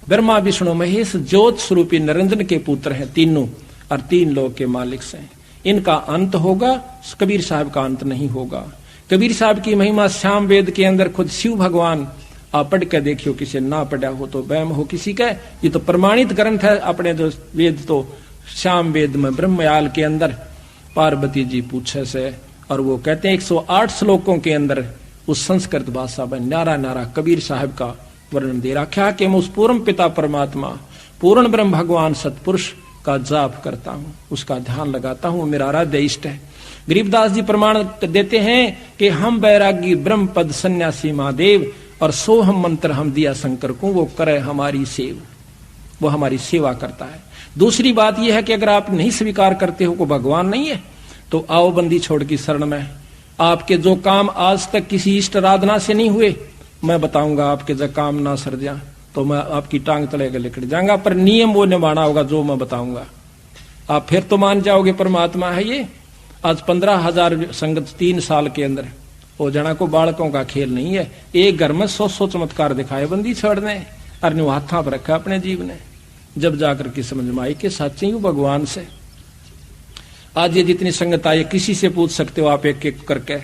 ब्रह्मा विष्णु महेश ज्योत स्वरूपी निरंजन के पुत्र हैं तीनों, और 3 लोक के मालिक से। इनका अंत होगा, कबीर साहब का अंत नहीं होगा। कबीर साहब की महिमा श्याम वेद के अंदर खुद शिव भगवान, आप पढ़ के देखियो, किसी ना पढ़ा हो तो वहम हो किसी का। ये तो प्रमाणित ग्रंथ है अपने जो वेद, तो श्याम वेद में ब्रह्मयाल के अंदर पार्वती जी पूछे से, और वो कहते हैं 108 श्लोकों के अंदर उस संस्कृत भाषा में न्यारा न्यारा कबीर साहब का वर्णन दे रखा कि मैं उस पूर्ण पिता परमात्मा, पूर्ण ब्रह्म भगवान सतपुरुष का जाप करता हूँ, उसका ध्यान लगाता हूँ, मेरा आराध्य इष्ट है। गरीबदास जी प्रमाण देते हैं कि हम बैरागी ब्रह्म पद सन्यासी महादेव, और सो हम मंत्र हम दिया शंकर को, वो करे हमारी सेव, वो हमारी सेवा करता है। दूसरी बात यह है कि अगर आप नहीं स्वीकार करते हो को भगवान नहीं है, तो आओ बंदी छोड़ की शरण में। आपके जो काम आज तक किसी इष्ट आराधना से नहीं हुए, मैं बताऊंगा आपके जब काम ना सर जा तो मैं आपकी टांग तले के लेकर जाऊंगा, पर नियम वो निभाना होगा जो मैं बताऊंगा। आप फिर तो मान जाओगे परमात्मा है ये। आज 15,000 संगत 3 साल के अंदर वो जना को बालकों का खेल नहीं है। एक घर में 100 चमत्कार दिखाए बंदी छोड़ने, और हाथा पर रखा अपने जीव ने। जब जाकर के समझ में आई कि सच्चे ही भगवान से। आज ये जितनी संगत आई, किसी से पूछ सकते हो आप एक एक करके,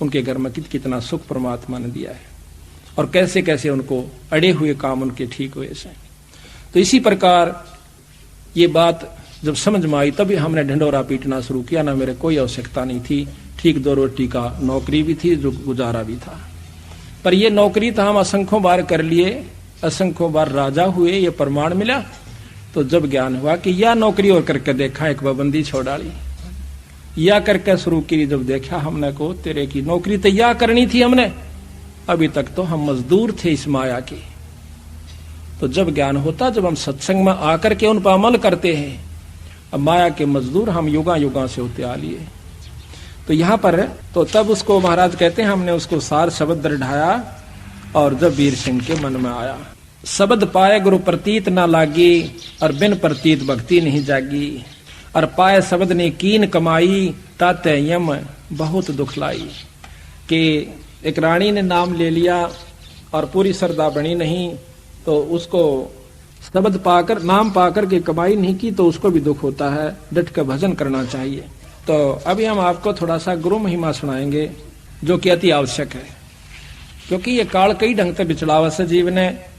उनके घर में कितना सुख परमात्मा ने दिया है, और कैसे कैसे उनको अड़े हुए काम उनके ठीक हुए से। तो इसी प्रकार ये बात जब समझ में आई, तभी हमने ढंडोरा पीटना शुरू किया। ना मेरे कोई आवश्यकता नहीं थी, ठीक 2 रोटी का नौकरी भी थी, जो गुजारा भी था। पर ये नौकरी तो हम असंख्यों बार कर लिए, असंख्यों बार राजा हुए, ये प्रमाण मिला। तो जब ज्ञान हुआ कि यह नौकरी और करके देखा, एक पाबंदी छोड़ाली, या करके शुरू की, जब देखा हमने को तेरे की नौकरी तो या करनी थी हमने, अभी तक तो हम मजदूर थे इस माया के। तो जब ज्ञान होता, जब हम सत्संग में आकर के उन पर अमल करते हैं, अब माया के मजदूर हम युगा युगा से होते आ लिए। तो यहाँ पर तो तब उसको महाराज कहते हैं, हमने उसको सार शब्द ढाया, और जब वीर सिंह के मन में आया, शब्द पाए गुरु प्रतीत ना लागी, और बिन प्रतीत भक्ति नहीं जागी। और पाए शब्द ने कीन कमाई, ताते यम बहुत दुख लाई। कि एक रानी ने नाम ले लिया और पूरी श्रद्धा बनी नहीं, तो उसको शब्द पाकर, नाम पाकर के कमाई नहीं की, तो उसको भी दुख होता है। डट कर भजन करना चाहिए। तो अभी हम आपको थोड़ा सा गुरु महिमा सुनाएंगे, जो कि अति आवश्यक है, क्योंकि ये काल कई ढंग से बिचड़ावा से जीवन है,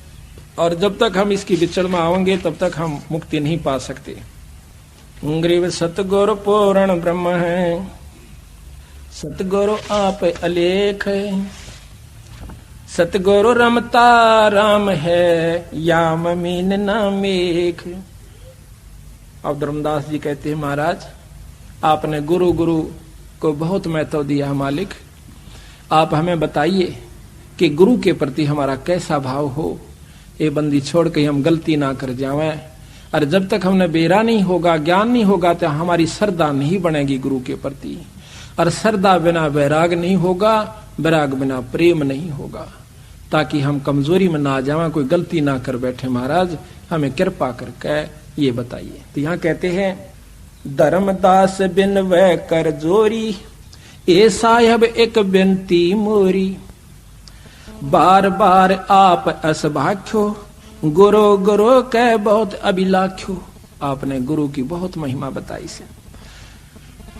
और जब तक हम इसकी बिचड़ में आवेंगे तब तक हम मुक्ति नहीं पा सकते। ग्रीव सतगुरु पूर्ण ब्रह्म है, सतगुरु आप अलेख है। सतगुरु रमता राम है, याम मीन ना मेघ। अब धर्मदास जी कहते हैं, महाराज आपने गुरु गुरु को बहुत महत्व दिया मालिक, आप हमें बताइए कि गुरु के प्रति हमारा कैसा भाव हो। ये बंदी छोड़ के हम गलती ना कर जावें। और जब तक हमने बेरा नहीं होगा, ज्ञान नहीं होगा, तो हमारी श्रद्धा नहीं बनेगी गुरु के प्रति। और श्रद्धा बिना वैराग नहीं होगा, वैराग बिना प्रेम नहीं होगा। ताकि हम कमजोरी में ना जावें, कोई गलती ना कर बैठे। महाराज हमें कृपा करके ये बताइए। तो यहाँ कहते हैं, धर्मदास बिन वह कर जोरी, ए साहब एक बिनती मोरी। बार बार आप असभाख्यो, गुरु गुरु कह बहुत अभिलाख्यो। आपने गुरु की बहुत महिमा बताई से।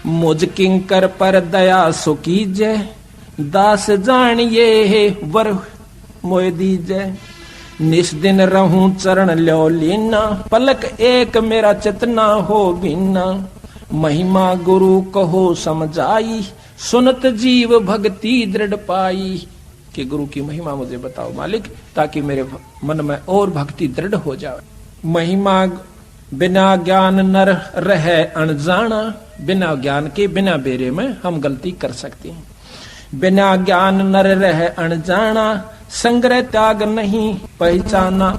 मुझ किंकर पर दया सो कीजय, दास जानिए है वर मोय दीजय। निस दिन रहूं चरण लो लीना, पलक एक मेरा चितना हो बिना। महिमा गुरु कहो समझाई, सुनत जीव भक्ति दृढ़ पाई। कि गुरु की महिमा मुझे बताओ मालिक, ताकि मेरे मन में और भक्ति दृढ़ हो जाए। महिमा बिना ज्ञान नर रहे अनजाना। बिना ज्ञान के, बिना बेरे में हम गलती कर सकते हैं। बिना ज्ञान नर रहे अनजाना, संग्रह त्याग नहीं पहचाना।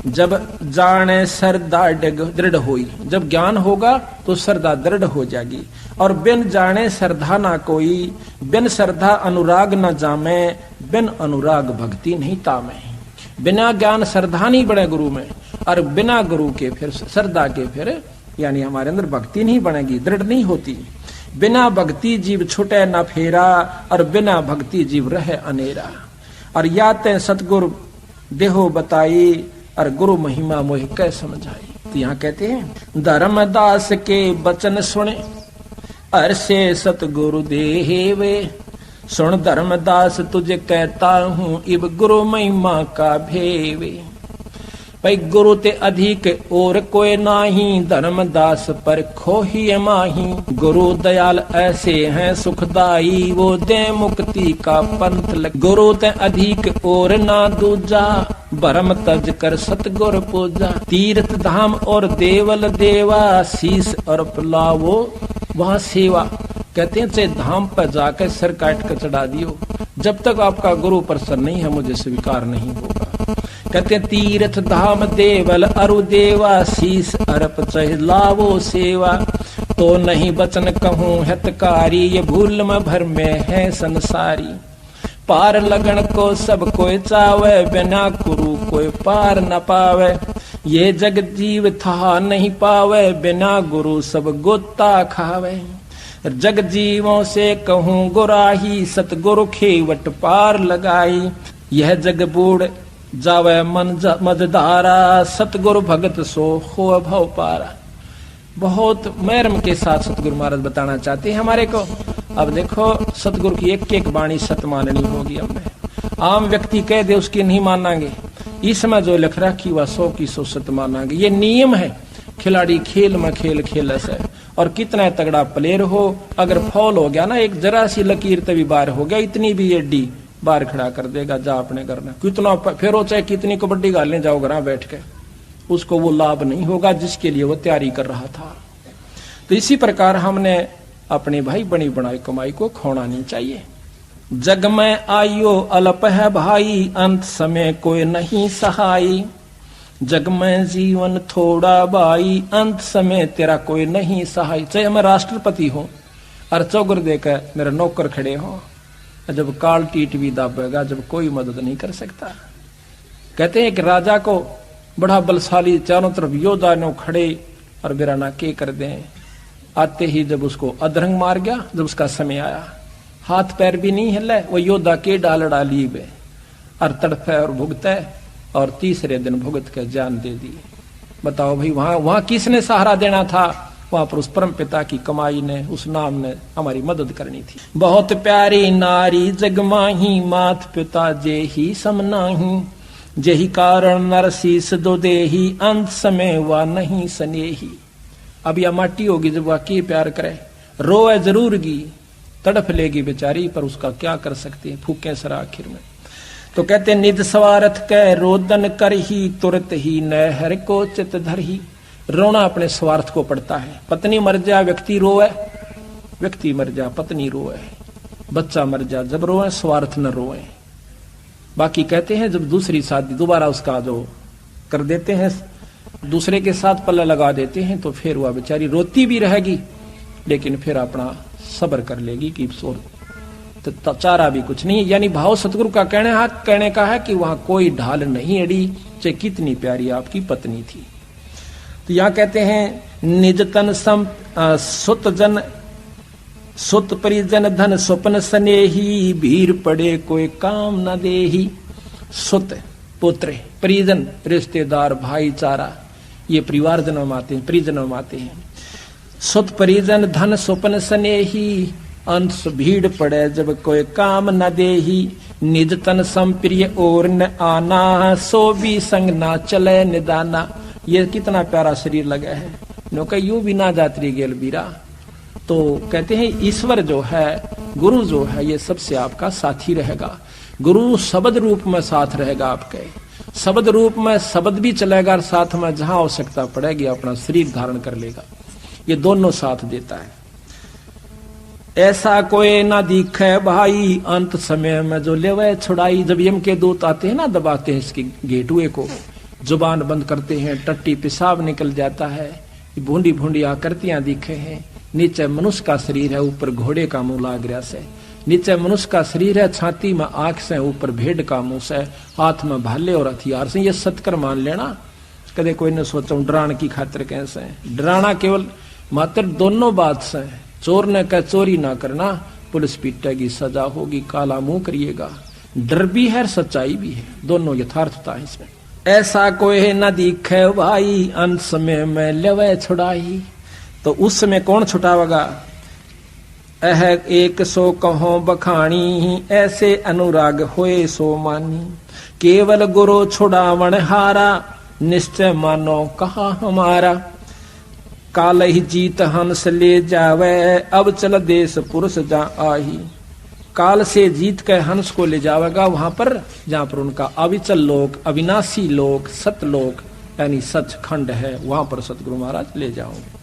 जब जाने श्रद्धा दृढ़ होई, जब ज्ञान होगा तो श्रद्धा दृढ़ हो जाएगी। और बिन जाने श्रद्धा ना कोई, बिन श्रद्धा अनुराग न जामे, बिन अनुराग भक्ति नहीं तामे। बिना ज्ञान श्रद्धा नहीं बने गुरु में, और बिना गुरु के फिर श्रद्धा के फिर यानी हमारे अंदर भक्ति नहीं बनेगी, दृढ़ नहीं होती। बिना भक्ति जीव छुटे न फेरा, और बिना भक्ति जीव रहे अनेरा। और या ते सतगुरु देहो बताई, और गुरु महिमा मोह कै समझाई। तो यहाँ कहते हैं, धर्मदास के वचन सुने, अरसे सतगुरु देवे। सुन धर्मदास तुझे कहता हूँ, इब गुरु महिमा का भेवे। भाई गुरु ते अधिक और कोई नाही, धर्मदास पर खोही माही। गुरु दयाल ऐसे हैं सुखदाई, वो दे मुक्ति का पंथ लग। गुरु ते अधिक और ना दूजा, भरम तज कर सतगुर पूजा। तीर्थ धाम और देवल देवा, शीस और पिलावो वहाँ सेवा। कहते हैं चाहे धाम पर जाकर सिर काट कर चढ़ा दियो, जब तक आपका गुरु प्रसन्न नहीं है मुझे स्वीकार नहीं होगा। कहते हैं तीर्थ धाम देवल अरु देवा, शीस अरप चह लावो सेवा। तो नहीं बचन कहूँ हितकारी, ये भूल में भर में है संसारी। पार लगन को सब कोई चावे, बिना गुरु कोई पार न पावे। ये जग जीव था नहीं पावे, बिना गुरु सब गोता खावे। जग जीवों से कहूँ गुराही, सतगुरु खेवट पार लगाई। यह जग बूढ़ जावे मन मजदारा, सतगुरु भगत सो हो भव पारा। बहुत मर्म के साथ सतगुरु महाराज बताना चाहते हैं हमारे को। अब देखो सतगुरु की एक एक वाणी सत माननी होगी हमें। आम व्यक्ति कह दे उसकी नहीं मानांगे, इसमें जो लिख रखी वह 100 की 100 सत मानांगे। ये नियम है। खिलाड़ी खेल में खेल खेल से, और कितना तगड़ा प्लेयर हो, अगर फॉल हो गया ना, एक जरा सी लकीर तभी बार हो गया, इतनी भी एडी बार खड़ा कर देगा। जा अपने करना कितना फेरो, चाहे कितनी कबड्डी गालने जाओ घर बैठ के, उसको वो लाभ नहीं होगा जिसके लिए वो तैयारी कर रहा था। तो इसी प्रकार हमने अपने भाई बनी बनाई कमाई को खोना नहीं चाहिए। जग में आयो अल्प है भाई, अंत समय कोई नहीं सहाई। जग में जीवन थोड़ा भाई, अंत समय तेरा कोई नहीं सहाय। चाहे मैं राष्ट्रपति हूं और चौगर देकर मेरे नौकर खड़े हो, जब काल टीट भी दाबेगा, जब कोई मदद नहीं कर सकता। कहते हैं कि राजा को बड़ा बलशाली चारों तरफ योद्धा ने खड़े और बिराना के कर दें। आते ही जब उसको अधरंग मार गया, जब उसका समय आया, हाथ पैर भी नहीं हिले, वो योद्धा के डाल डाली बे और तड़फे और भुगते, और तीसरे दिन भुगत के जान दे दी। बताओ भाई, वहां किसने सहारा देना था? वहां पर उस परम पिता की कमाई ने, उस नाम ने हमारी मदद करनी थी। बहुत प्यारी नारी जगमाही, मात पिता जे ही समनाही। जेही कारण नरसीस दो देही, अंत समय वह नहीं सनेही। अब यह माटी होगी जब वह के प्यार करे, रोए जरूरगी, तड़फ लेगी बेचारी, पर उसका क्या कर सकते हैं, फूके सर आखिर में। तो कहते निज स्वार्थ कै रोदन कर ही तुरत ही न हर को चित धर ही। रोना अपने स्वार्थ को पड़ता है। पत्नी मर जा व्यक्ति रोए, व्यक्ति मर जा पत्नी रोए, बच्चा मर जा जब रोए, स्वार्थ न रोए। बाकी कहते हैं जब दूसरी शादी दोबारा उसका जो कर देते हैं, दूसरे के साथ पल्ला लगा देते हैं, तो फिर वह बेचारी रोती भी रहेगी लेकिन फिर अपना सब्र कर लेगी कि तो चारा भी कुछ नहीं। यानी भाव सतगुरु का कहने का है कि वहां कोई ढाल नहीं अड़ी, चाहे कितनी प्यारी आपकी पत्नी थी। तो यहां कहते हैं निज तन सम सुत जन सुत परिजन धन स्वप्न स्नेही, भीड़ पड़े कोई काम न देही। सुत पुत्र, परिजन रिश्तेदार, भाईचारा, ये परिवार जन्म में आते हैं, परिजन में आते हैं। सुत परिजन धन स्वप्न स्नेही, अंश भीड़ पड़े जब कोई काम न देही। निज तन संप्रिय और न आना, सो भी संग ना चले निदाना। ये कितना प्यारा शरीर लगा है, नो यूं भी ना जात्री गेल बीरा। तो कहते हैं ईश्वर जो है, गुरु जो है, ये सबसे आपका साथी रहेगा। गुरु शब्द रूप में साथ रहेगा आपके, शब्द रूप में शब्द भी चलेगा और साथ में जहां आवश्यकता पड़ेगी अपना शरीर धारण कर लेगा। ये दोनों साथ देता है। ऐसा कोई ना दिखे भाई, अंत समय में जो लेवे छुड़ाई। जब यम के दूत आते हैं ना, दबाते हैं इसके गेटवे को, जुबान बंद करते हैं, टट्टी पेशाब निकल जाता है, भूंडी भूंडी आकृतियां दिखे हैं। नीचे मनुष्य का शरीर है, ऊपर घोड़े का मुंह लाग रहा से। नीचे मनुष्य का शरीर है, छाती में आंख से, ऊपर भेड़ का मुंह से, हाथ में भाले और हथियार से। ये सत्कर मान लेना, कदे कोई ने सोचा डराने की खातिर कैसे। डराना केवल मात्र दोनों बात से, चोर ने कह चोरी ना करना, पुलिस पीटेगी, सजा होगी, काला मुंह करिएगा। डर भी है, सच्चाई भी है, दोनों यथार्थता है इसमें। ऐसा कोई न दिखे भाई, अंत समय में लेवे छुड़ाई। तो उस समय कौन छुटावेगा? एह एक सो कहो बखानी, ऐसे अनुराग होए सो मानी। केवल गुरु छुड़ावण हारा, निश्चय मानो कहा हमारा। काल ही जीत हंस ले जावे, अब चल देश पुरुष जा आही। काल से जीत के हंस को ले जावेगा वहां पर जहां पर उनका अविचल लोक, अविनाशी लोक, सतलोक यानी सचखंड है, वहां पर सतगुरु महाराज ले जाओगे।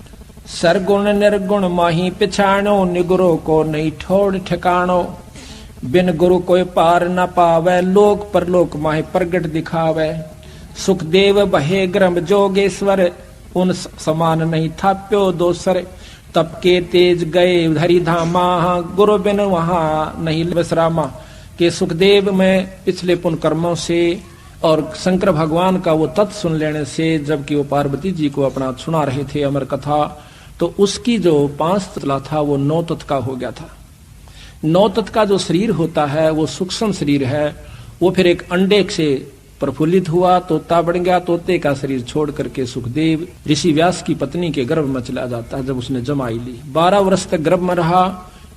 सरगुण निर्गुण माही पिछाणो, निगुरो को नहीं ठोड़ ठिकाणो। बिन गुरु कोई पार न पावे, लोक परलोक माही प्रगट दिखावे। सुखदेव बहे ग्रम जोगेश्वर, उन समान नहीं था प्यो दोसर। तप के तेज गए धरी धामा, गुरु बिन वहां नहीं विश्रामा। के सुखदेव में पिछले पुण्य कर्मों से और शंकर भगवान का वो तत्व सुन लेने से, जबकि वो पार्वती जी को अपना सुना रहे थे अमर कथा, तो उसकी जो 5 तत्व था वो 9 तत्व का हो गया था। 9 तत्व का जो शरीर होता है वो सूक्ष्म शरीर है। वो फिर एक अंडे से प्रफुल्लित हुआ, तोता बन गया। तोते का शरीर छोड़ करके सुखदेव ऋषि व्यास की पत्नी के गर्भ में चला जाता है। जब उसने जमाई ली, 12 वर्ष तक गर्भ में रहा।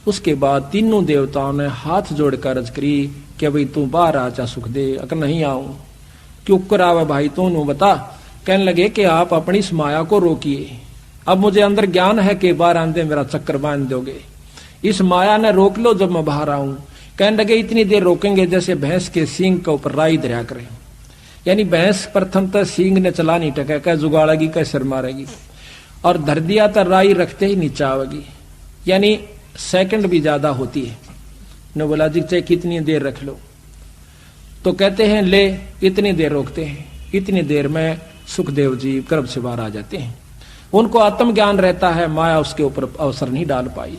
उसके बाद तीनों देवताओं ने हाथ जोड़कर अर्ज करी कि भाई तू बाहर आ जा सुखदेव। अगर नहीं आऊं क्यों करावे भाई तू नु बता। कहने लगे कि आप अपनी इस माया को रोकिए। अब मुझे अंदर ज्ञान है कि बाहर आंदे मेरा चक्कर बांध दोगे, इस माया ने रोक लो जब मैं बाहर आऊं। कहने लगे इतनी देर रोकेंगे जैसे भैंस के सींग के ऊपर राई दरिया करे। यानी भैंस प्रथम तक सींग ने चला नहीं टका, क्या जुगाड़ेगी, क्या सिर मारेगी, और धर दिया तो राई रखते ही नीचे आवेगी। यानी सेकंड भी ज्यादा होती है। ने बोला जी चाहे कितनी देर रख लो, तो कहते हैं ले इतनी देर रोकते हैं। इतनी देर में सुखदेव जी गर्भ से बाहर आ जाते हैं। उनको आत्मज्ञान रहता है, माया उसके ऊपर अवसर नहीं डाल पाई।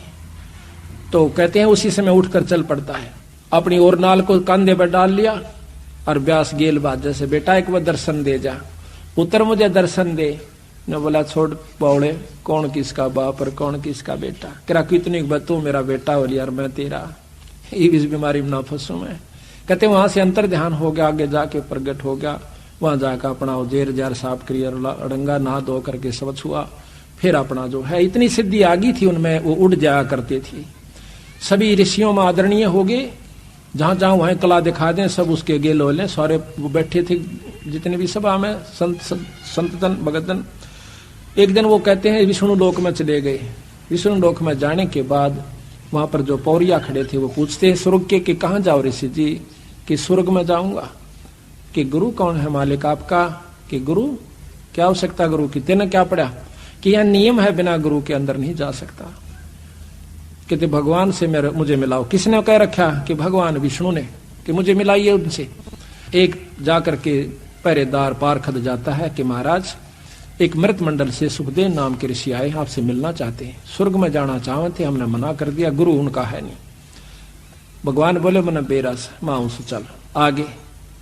तो कहते हैं उसी समय उठकर चल पड़ता है, अपनी ओर नाल को कंधे पर डाल लिया और व्यास गेल बात जैसे बेटा एक बार दर्शन दे जा, पुत्र मुझे दर्शन दे। ने बोला छोड़ बौड़े, कौन किसका बाप और कौन किसका बेटा। करा कितनी तू मेरा बेटा हो लिया और मैं तेरा, इस बीमारी में ना फंसू मैं। कहते वहां से अंतर ध्यान हो गया, आगे जाके प्रगट हो गया। वहां जाकर अपना जेर जार साफ करिया, अड़ंगा नहा धो करके सब छुआ। फिर अपना जो है इतनी सिद्धि आ गई थी उनमें, वो उड़ जाया करते थे। सभी ऋषियों में आदरणीय हो गए, जहां जहां वहां कला दिखा दें सब उसके गेल होले। सारे वो बैठे थे जितने भी सभा में संतन भगतन। एक दिन वो कहते हैं विष्णु लोक में चले गए। विष्णु लोक में जाने के बाद वहां पर जो पौरिया खड़े थे वो पूछते हैं स्वर्ग के कि कहाँ जाओ ऋषि जी, कि स्वर्ग में जाऊंगा, कि गुरु कौन है मालिक आपका, कि गुरु क्या आवश्यकता गुरु की, तेने क्या पढ़ा कि यह नियम है बिना गुरु के अंदर नहीं जा सकता, कहते भगवान से मुझे मिलाओ। किसने कह रखा कि भगवान विष्णु ने, कि मुझे मिलाइए उनसे। एक जाकर के पहरेदार पारखद जाता है कि महाराज एक मृत मंडल से सुखदेव नाम के ऋषि आए, आपसे मिलना चाहते हैं, स्वर्ग में जाना चाहते, हमने मना कर दिया, गुरु उनका है नहीं। भगवान बोले मन बेरस मां से चल, आगे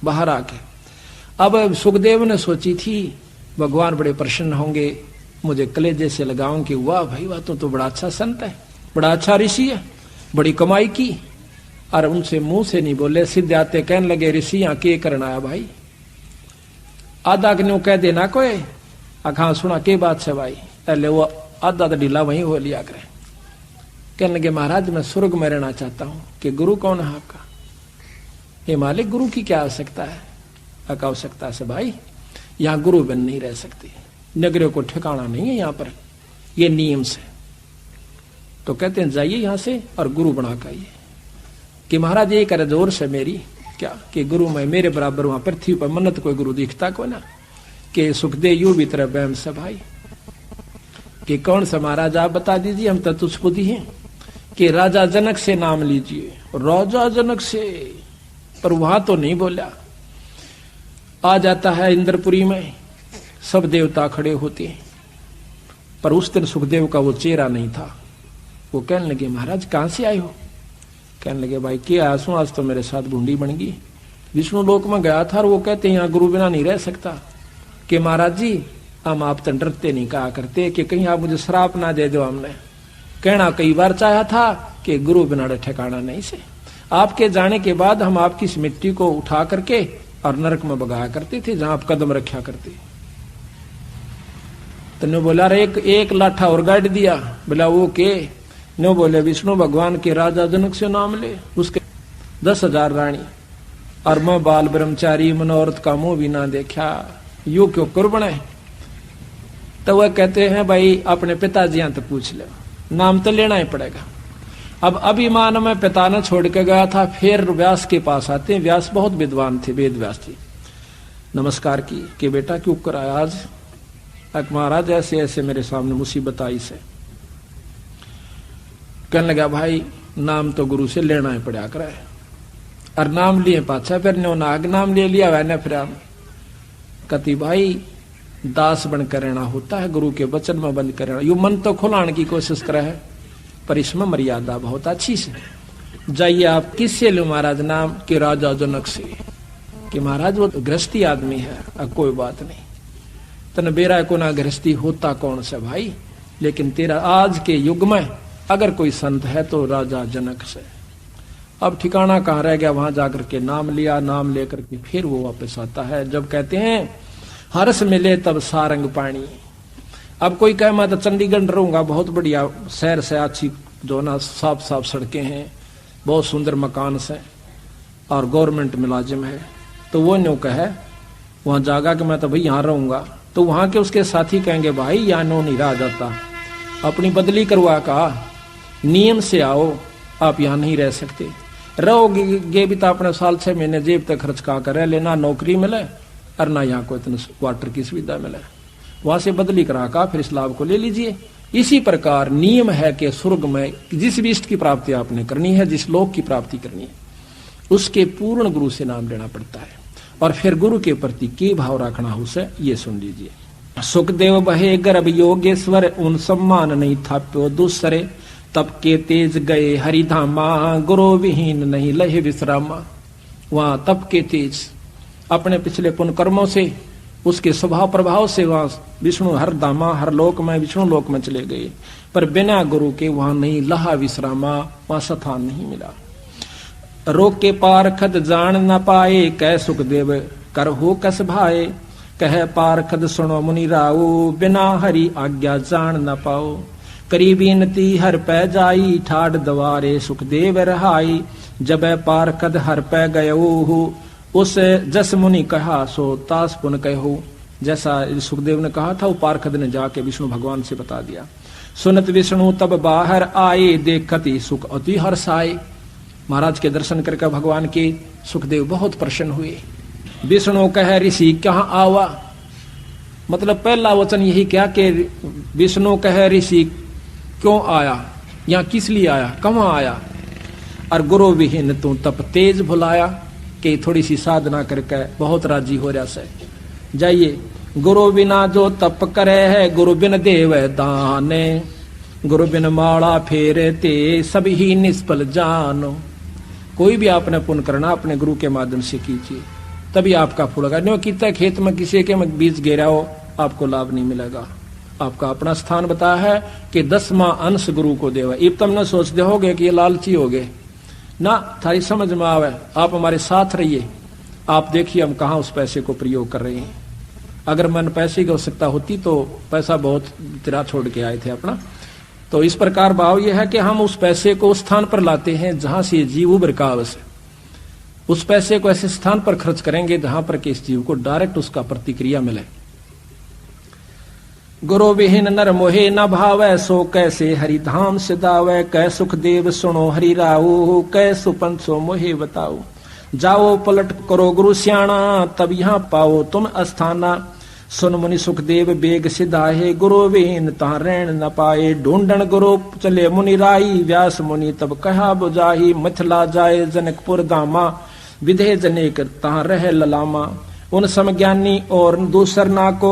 बाहर आके। अब सुखदेव ने सोची थी भगवान बड़े प्रसन्न होंगे, मुझे कलेजे से लगाऊं कि वाह भाई वाह तो बड़ा अच्छा संत है, बड़ा अच्छा ऋषि है, बड़ी कमाई की। और उनसे मुंह से नहीं बोले, सीधे आते कहने लगे ऋषि यहाँ के करना है भाई, आधा क्यों कह देना कोई, आखा सुना के बात से भाई, पहले वो आधा ढीला वहीं हो लिया करे। कहने लगे महाराज मैं स्वर्ग में रहना चाहता हूं, कि गुरु कौन है आपका, हे मालिक गुरु की क्या आवश्यकता है, आवश्यकता से भाई यहाँ गुरु बन नहीं रह सकती, नगरों को ठिकाना नहीं है यहाँ पर, ये नियम से। तो कहते हैं जाइए यहाँ से और गुरु बना के आइए। कि महाराज ये करे जोर से मेरी क्या, कि गुरु में मेरे बराबर वहां पृथ्वी पर मन्नत कोई गुरु दिखता को ना, कि सुखदेव यू भी तरह बैम से भाई, कि कौन सा महाराज आप बता दीजिए, हम तो तुझपुदी हैं, कि राजा जनक से नाम लीजिए। राजा जनक से, पर वहां तो नहीं बोला। आ जाता है इंद्रपुरी में, सब देवता खड़े होते हैं, पर उस दिन सुखदेव का वो चेहरा नहीं था। वो कहने लगे महाराज कहां से आए हो, कहने लगे भाई क्या आंसू, आज तो मेरे साथ बूंदी बन गई, विष्णु लोक में गया था और वो कहते हैं यहाँ गुरु बिना नहीं रह सकता। कि महाराज जी हम आप तो डरते नहीं कहा करते, कि कहीं आप मुझे श्राप ना दे दो, हमने कहना कई बार चाहा था कि गुरु बिना ठिकाना नहीं से। आपके जाने के बाद हम आपकी इस मिट्टी को उठा करके और नरक में बगाया करते थे जहां आप कदम रखा करते। तो ने बोला रे एक लाठा और गाड़ दिया, बोला वो के, नो बोले विष्णु भगवान के राजा जनक से नाम ले, उसके 10,000 रानी, और मैं बाल ब्रह्मचारी मनोरथ का मुंह भी ना देखा, यू क्यों कुर्बन है। तो वह कहते हैं भाई अपने पिताजी तो पूछ लो, नाम तो लेना ही पड़ेगा। अब अभिमान में पिता ने छोड़ के गया था, फिर व्यास के पास आते हैं, व्यास बहुत विद्वान थे, वेद व्यास जी, नमस्कार की कि बेटा क्यों कराया आज, महाराज ऐसे ऐसे मेरे सामने मुसीबत आई से। कहने लगा भाई नाम तो गुरु से लेना ही पड़ा करे, और नाम लिए पाछा फिर नो नाग नाम ले लिया वैने फिर कति भाई दास बनकर रहना होता है, गुरु के वचन में बंद कर रहना। यू मन तो खुलाने की कोशिश करे है, पर इसमें मर्यादा बहुत अच्छी से। जाइए आप किससे लो महाराज नाम, के राजा जनक से, कि महाराज वो गृहस्थी आदमी है, अब कोई बात नहीं, तन बेरा को ना गृहस्थी होता कौन सा भाई, लेकिन तेरा आज के युग में अगर कोई संत है तो राजा जनक से। अब ठिकाना कहाँ रह गया, वहां जाकर के नाम लिया, नाम लेकर के फिर वो वापस आता है। जब कहते हैं हर्ष मिले तब सारंग पानी, अब कोई कहे मैं तो चंडीगढ़ रहूंगा, बहुत बढ़िया शहर से अच्छी जो ना साफ साफ सड़कें हैं, बहुत सुंदर मकान से, और गवर्नमेंट मुलाजिम है, तो वो न्यू कहे वहां जागा कि मैं तो भाई यहाँ रहूंगा, तो वहां के उसके साथी कहेंगे भाई यहाँ नो नहीं रहा जाता, अपनी बदली करवा का नियम से आओ, आप यहाँ नहीं रह सकते, रहोगे भी तो अपने साल 6 महीने जेब तक खर्च का कर लेना, नौकरी मिले और ना यहाँ को इतने क्वार्टर की सुविधा मिले, वहां से बदली करा का फिर इस लाभ को ले लीजिए। इसी प्रकार नियम है कि स्वर्ग में जिस भी इष्ट की प्राप्ति आपने करनी है, जिस लोक की प्राप्ति करनी है, उसके पूर्ण गुरु से नाम लेना पड़ता है, और फिर गुरु के प्रति के भाव रखना हो से ये सुन लीजिए। सुखदेव बहे गर्भ योगेश्वर, उन सम्मान नहीं थाप्यो दूसरे, तब के तेज गए हरिधामा, गुरु विहीन नहीं लहे विश्रामा। वहां तप के तेज अपने पिछले पुण्य कर्मों से, उसके स्वभाव प्रभाव से वहां विष्णु हर धामा, हर लोक में विष्णु लोक में चले गए, पर बिना गुरु के वहां नहीं लहा विश्रामा, वहां स्थान नहीं मिला। रोक के पारखद जान न पाए, कह सुखदेव कर हो कस भाए, कह पारखद सुनो मुनि राओ, बिना हरि आज्ञा जान न पाओ। करीबी नती हर पै जाई, ठाड दवारे सुखदेव रहाई, जब पारखद हर पै गयो, उस जस मुनि कहा सो तास पुन कहो। जैसा सुखदेव ने कहा था वो पारखद ने जाके विष्णु भगवान से बता दिया। सुनत विष्णु तब बाहर आए, देखती सुख अति हर्ष आए। महाराज के दर्शन करके भगवान के सुखदेव बहुत प्रसन्न हुए। विष्णु कह ऋषि कहाँ आवा, मतलब पहला वचन यही क्या कि विष्णु कह ऋषि क्यों आया, यहाँ किस लिए आया, कहाँ आया। और गुरु विहीन तू तप तेज भुलाया, कि थोड़ी सी साधना करके बहुत राजी हो रहा से। जाइए, गुरु बिना जो तप करे है, गुरु बिन देव दाने, गुरु बिन माला फेरे ते सभी ही निष्फल जानो। कोई भी आपने पुण्य करना अपने गुरु के माध्यम से कीजिए, तभी आपका फल होगा। न्यों कितना खेत में किसी के में बीज गिरा हो, आपको लाभ नहीं मिलेगा। आपका अपना स्थान बताया है कि 10वां अंश गुरु को देवा। इब तुम न सोचते होगे कि ये लालची हो गए ना, थारी समझ में आवे। आप हमारे साथ रहिए, आप देखिए हम कहाँ उस पैसे को प्रयोग कर रहे हैं। अगर मन पैसे की आवश्यकता होती तो पैसा बहुत तिरा छोड़ के आए थे अपना। तो इस प्रकार भाव यह है कि हम उस पैसे को उस स्थान पर लाते हैं जहां से जीव उभर का अवश्य। उस पैसे को ऐसे स्थान पर खर्च करेंगे जहां पर कि इस जीव को डायरेक्ट उसका प्रतिक्रिया मिले। गुरु विहीन नर मोहे न भावै, सो कैसे हरिधाम सिदावै। कै सुखदेव सुनो हरि राऊ, कै सुपंसो मोहे बताओ। जाओ पलट करो गुरु स्याणा, तब यहाँ पाओ तुम अस्थाना। सुन मुनि सुखदेव बेग सिधाहे, गुरु विहीन तहाँ रहन न पाए। ढूंढन गुरु चले मुनि राई, व्यास मुनि तब कहा बुझाही। मिथिला जाए जनकपुर धामा, विधे जनेक तहाँ रह ललामा। उन समज्ञानी और दूसर ना को,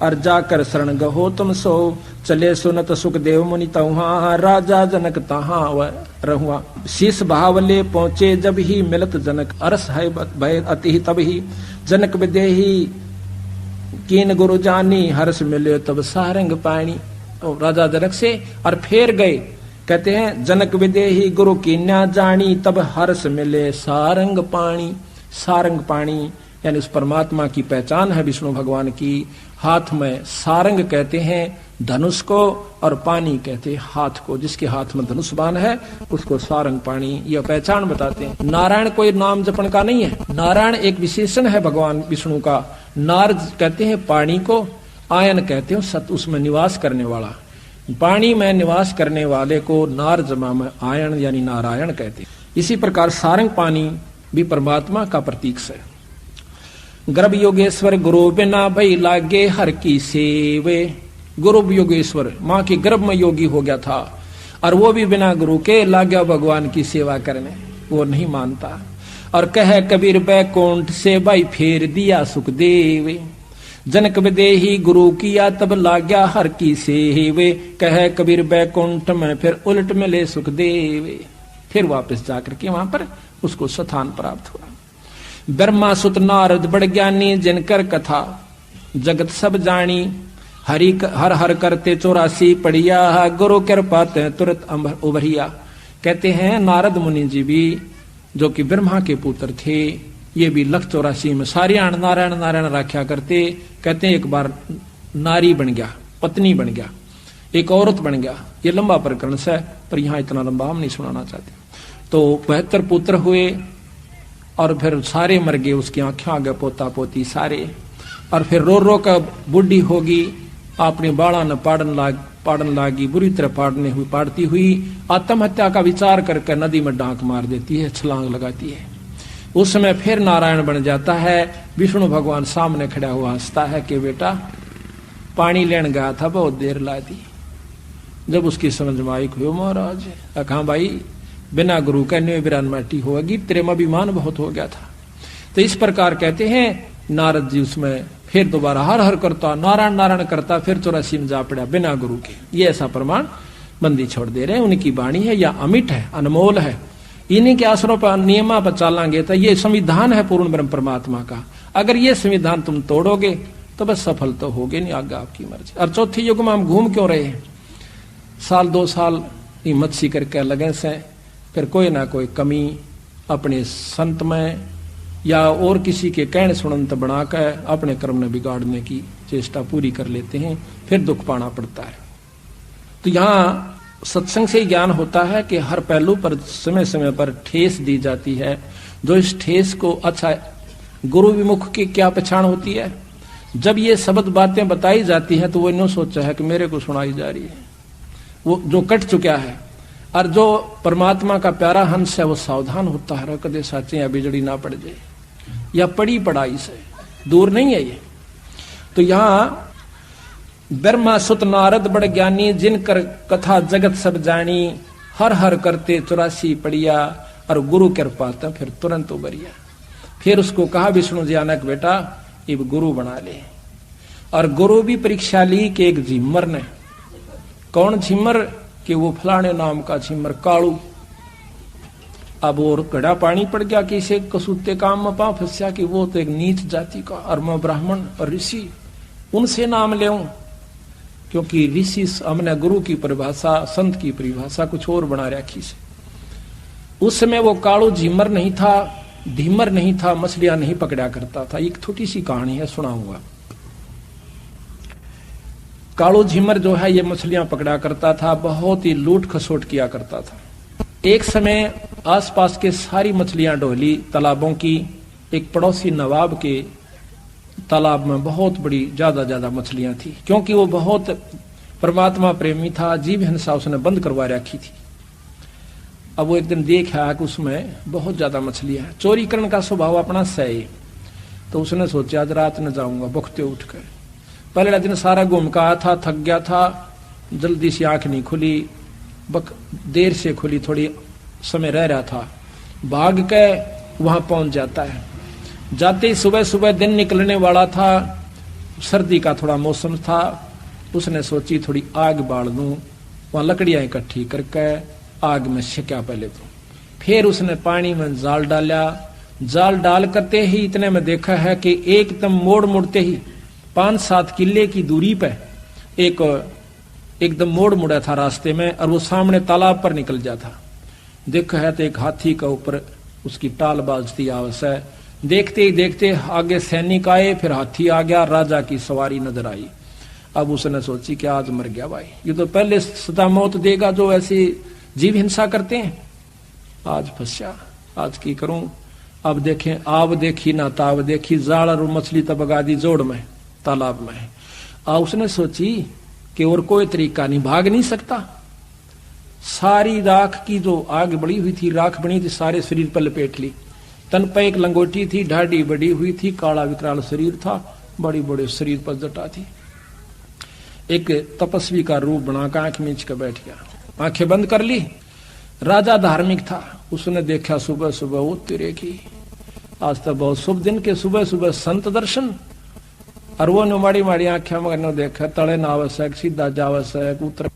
और जाकर शरण गहो तुम सो। चले सुनत सुखदेव मुनि तहाँ, राजा जनक तहाँ रहुआ। शीस भावले पहुंचे जब ही, मिलत जनक अरस है भय अति तब ही। जनक विदेही कीन गुरु जानी, हर्ष मिले तब सारंग पानी। राजा जनक से और फिर गए, कहते हैं जनक विदेही गुरु कीन्या जानी, तब हर्ष मिले सारंग पानी। सारंग पानी यानी उस परमात्मा की पहचान है विष्णु भगवान की। हाथ में सारंग कहते हैं धनुष को, और पानी कहते हैं हाथ को। जिसके हाथ में धनुष बाण है उसको सारंग पानी, यह पहचान बताते हैं। नारायण कोई नाम जपन का नहीं है, नारायण एक विशेषण है भगवान विष्णु का। नार कहते हैं पानी को, आयन कहते हैं सत उसमें निवास करने वाला। पानी में निवास करने वाले को नार जमा में आयन यानी नारायण कहते हैं। इसी प्रकार सारंग पानी भी परमात्मा का प्रतीक है। गर्भ योगेश्वर गुरु बिना भई लागे हर की सेवे। गुरु योगेश्वर माँ के गर्भ में योगी हो गया था, और वो भी बिना गुरु के लागा भगवान की सेवा करने, वो नहीं मानता। और कह कबीर बैकुंठ से भाई फेर दिया सुखदेव। जनक विदेही गुरु किया तब लाग्या हर की सेवे। कह कबीर बैकुंठ में फिर उलट मिले सुखदेव। फिर वापस जाकर के वहां पर उसको स्थान प्राप्त हुआ। ब्रह्मा सुत नारद बड़ ज्ञानी, जिनकर कथा जगत सब जानी। हरि हर हर करते 84 पढ़िया, गुरु कृपा ते तुरंत उभरिया। कहते हैं नारद मुनि जी भी जो कि ब्रह्मा के पुत्र थे, ये भी 184 में सारियाण नारायण नारायण राख्या करते। कहते हैं एक बार नारी बन गया, पत्नी बन गया, एक औरत बन गया। ये लंबा प्रकरण है, पर यहाँ इतना लंबा हम नहीं सुनाना चाहते। तो 72 पुत्र हुए, और फिर सारे मर गए, उसकी आंखें आ गए, पोता पोती सारे। और फिर रो रो कर बुढ़ी होगी, अपने बाड़ा न पाड़न लागी, बुरी तरह पाड़ती हुई आत्महत्या का विचार करके नदी में डांक मार देती है, छलांग लगाती है। उस समय फिर नारायण बन जाता है। विष्णु भगवान सामने खड़ा हुआ हंसता है कि बेटा पानी लेने गया था, बहुत देर ला दी। जब उसकी समझ में आई हुई महाराज, कहा भाई बिना गुरु के न्यू बिरान माटी होगी, तेरे में अभिमान बहुत हो गया था। तो इस प्रकार कहते हैं नारद जी उसमें फिर दोबारा हर हर करता, नारायण नारायण करता, फिर 84 में जा पड़ा बिना गुरु के। ये ऐसा प्रमाण बंदी छोड़ दे रहे हैं। उनकी वाणी है या अमिट है, अनमोल है। इन्हीं के आसरों पर नियमा पर चलेंगे तो ये संविधान है पूर्ण ब्रह्म परमात्मा का। अगर ये संविधान तुम तोड़ोगे तो बस सफल तो होगे नहीं, आगे आपकी मर्जी। और चौथी युग में हम घूम क्यों रहे हैं? साल 2 साल हिम्मत सी करके लगे से, फिर कोई ना कोई कमी अपने संत में या और किसी के कहने सुनंत बनाकर अपने कर्म ने बिगाड़ने की चेष्टा पूरी कर लेते हैं, फिर दुख पाना पड़ता है। तो यहाँ सत्संग से ही ज्ञान होता है कि हर पहलू पर समय समय पर ठेस दी जाती है। जो इस ठेस को अच्छा गुरु विमुख की क्या पहचान होती है? जब ये शब्द बातें बताई जाती हैं तो वो इन्हों सोचा है कि मेरे को सुनाई जा रही है, वो जो कट चुका है। और जो परमात्मा का प्यारा हंस है वो सावधान होता है, कदे साचे या बिजड़ी ना पड़ जाए, या पड़ी पढ़ाई से दूर नहीं है ये। तो यहाँ ब्रह्मा सुत नारद बड़ ज्ञानी, जिनकर कथा जगत सब जानी, हर हर करते 84 पड़िया, और गुरु कृपा तो फिर तुरंत उबरिया। फिर उसको कहा विष्णु ज्ञानक बेटा इब गुरु बना ले। और गुरु भी परीक्षा ली कि एक झिम्मर ने, कौन झिम्मर, कि वो फलाने नाम का झिम्मर कालू। अब और घड़ा पानी पड़ गया कि इसे कसूते काम में पा फंसा कि वो तो एक नीच जाति का, और मैं ब्राह्मण और ऋषि, उनसे नाम ले, क्योंकि ऋषि हमने गुरु की परिभाषा, संत की परिभाषा कुछ और बना रखी से। उस समय वो कालू झिम्मर नहीं था, धीमर नहीं था, मछलियां नहीं पकड़ा करता था। एक छोटी सी कहानी है, सुनाऊंगा। कालू झिम्मर जो है ये मछलियां पकड़ा करता था, बहुत ही लूट खसोट किया करता था। एक समय आसपास के सारी मछलियां ढोली तालाबों की, एक पड़ोसी नवाब के तालाब में बहुत बड़ी ज्यादा मछलियां थी, क्योंकि वो बहुत परमात्मा प्रेमी था, जीव हिंसा उसने बंद करवा रखी थी। अब वो एक दिन देखा कि उसमें बहुत ज्यादा मछलियां हैं, चोरी करने का स्वभाव अपना सही। तो उसने सोचा आज रात न जाऊंगा बखते उठकर। पहले दिन सारा घूम का आया था, थक गया था, जल्दी से आंख नहीं खुली, देर से खुली, थोड़ी समय रह रहा था। भाग के वहां पहुंच जाता है। जाते ही सुबह सुबह दिन निकलने वाला था, सर्दी का थोड़ा मौसम था। उसने सोची थोड़ी आग बाल दूं, वहां लकड़ियां इकट्ठी करके आग में सेका पहले तो। फिर उसने पानी में जाल डाला, जाल डाल करते ही इतने में देखा है कि एकदम मोड़ मुड़ते ही 5-7 किले की दूरी पे एक एकदम मोड़ मुड़ा था रास्ते में, और वो सामने तालाब पर निकल जाता। देखा है तो एक हाथी का ऊपर उसकी टाल बाजती आवश्य है। देखते ही देखते आगे सैनिक आए, फिर हाथी आ गया, राजा की सवारी नजर आई। अब उसने सोची कि आज मर गया भाई, ये तो पहले सदा मौत देगा जो ऐसे जीव हिंसा करते हैं। आज फंसा, आज की करूं। अब देखें, आव देखी ना ताव देखी, जाल और मछली तब बगा दी जोड़ में तालाब में। उसने सोची कि और कोई तरीका नहीं, भाग नहीं सकता। सारी राख की जो आग बड़ी हुई थी, राख बनी थी, सारे शरीर पर लपेट ली। तन पर एक लंगोटी थी, ढाडी बड़ी हुई थी, काला विकराल शरीर था, बड़ी बड़े शरीर पर जटा थी। एक तपस्वी का रूप बनाकर आंख मीच कर बैठ गया, आंखें बंद कर ली। राजा धार्मिक था, उसने देखा सुबह सुबह वो तेरे की, आज तो बहुत शुभ दिन के सुबह सुबह संत दर्शन। और वो माड़ी माड़ी आंखें मगर देखा, तले ना आवश्यक, सीधा जावश्यक, उतर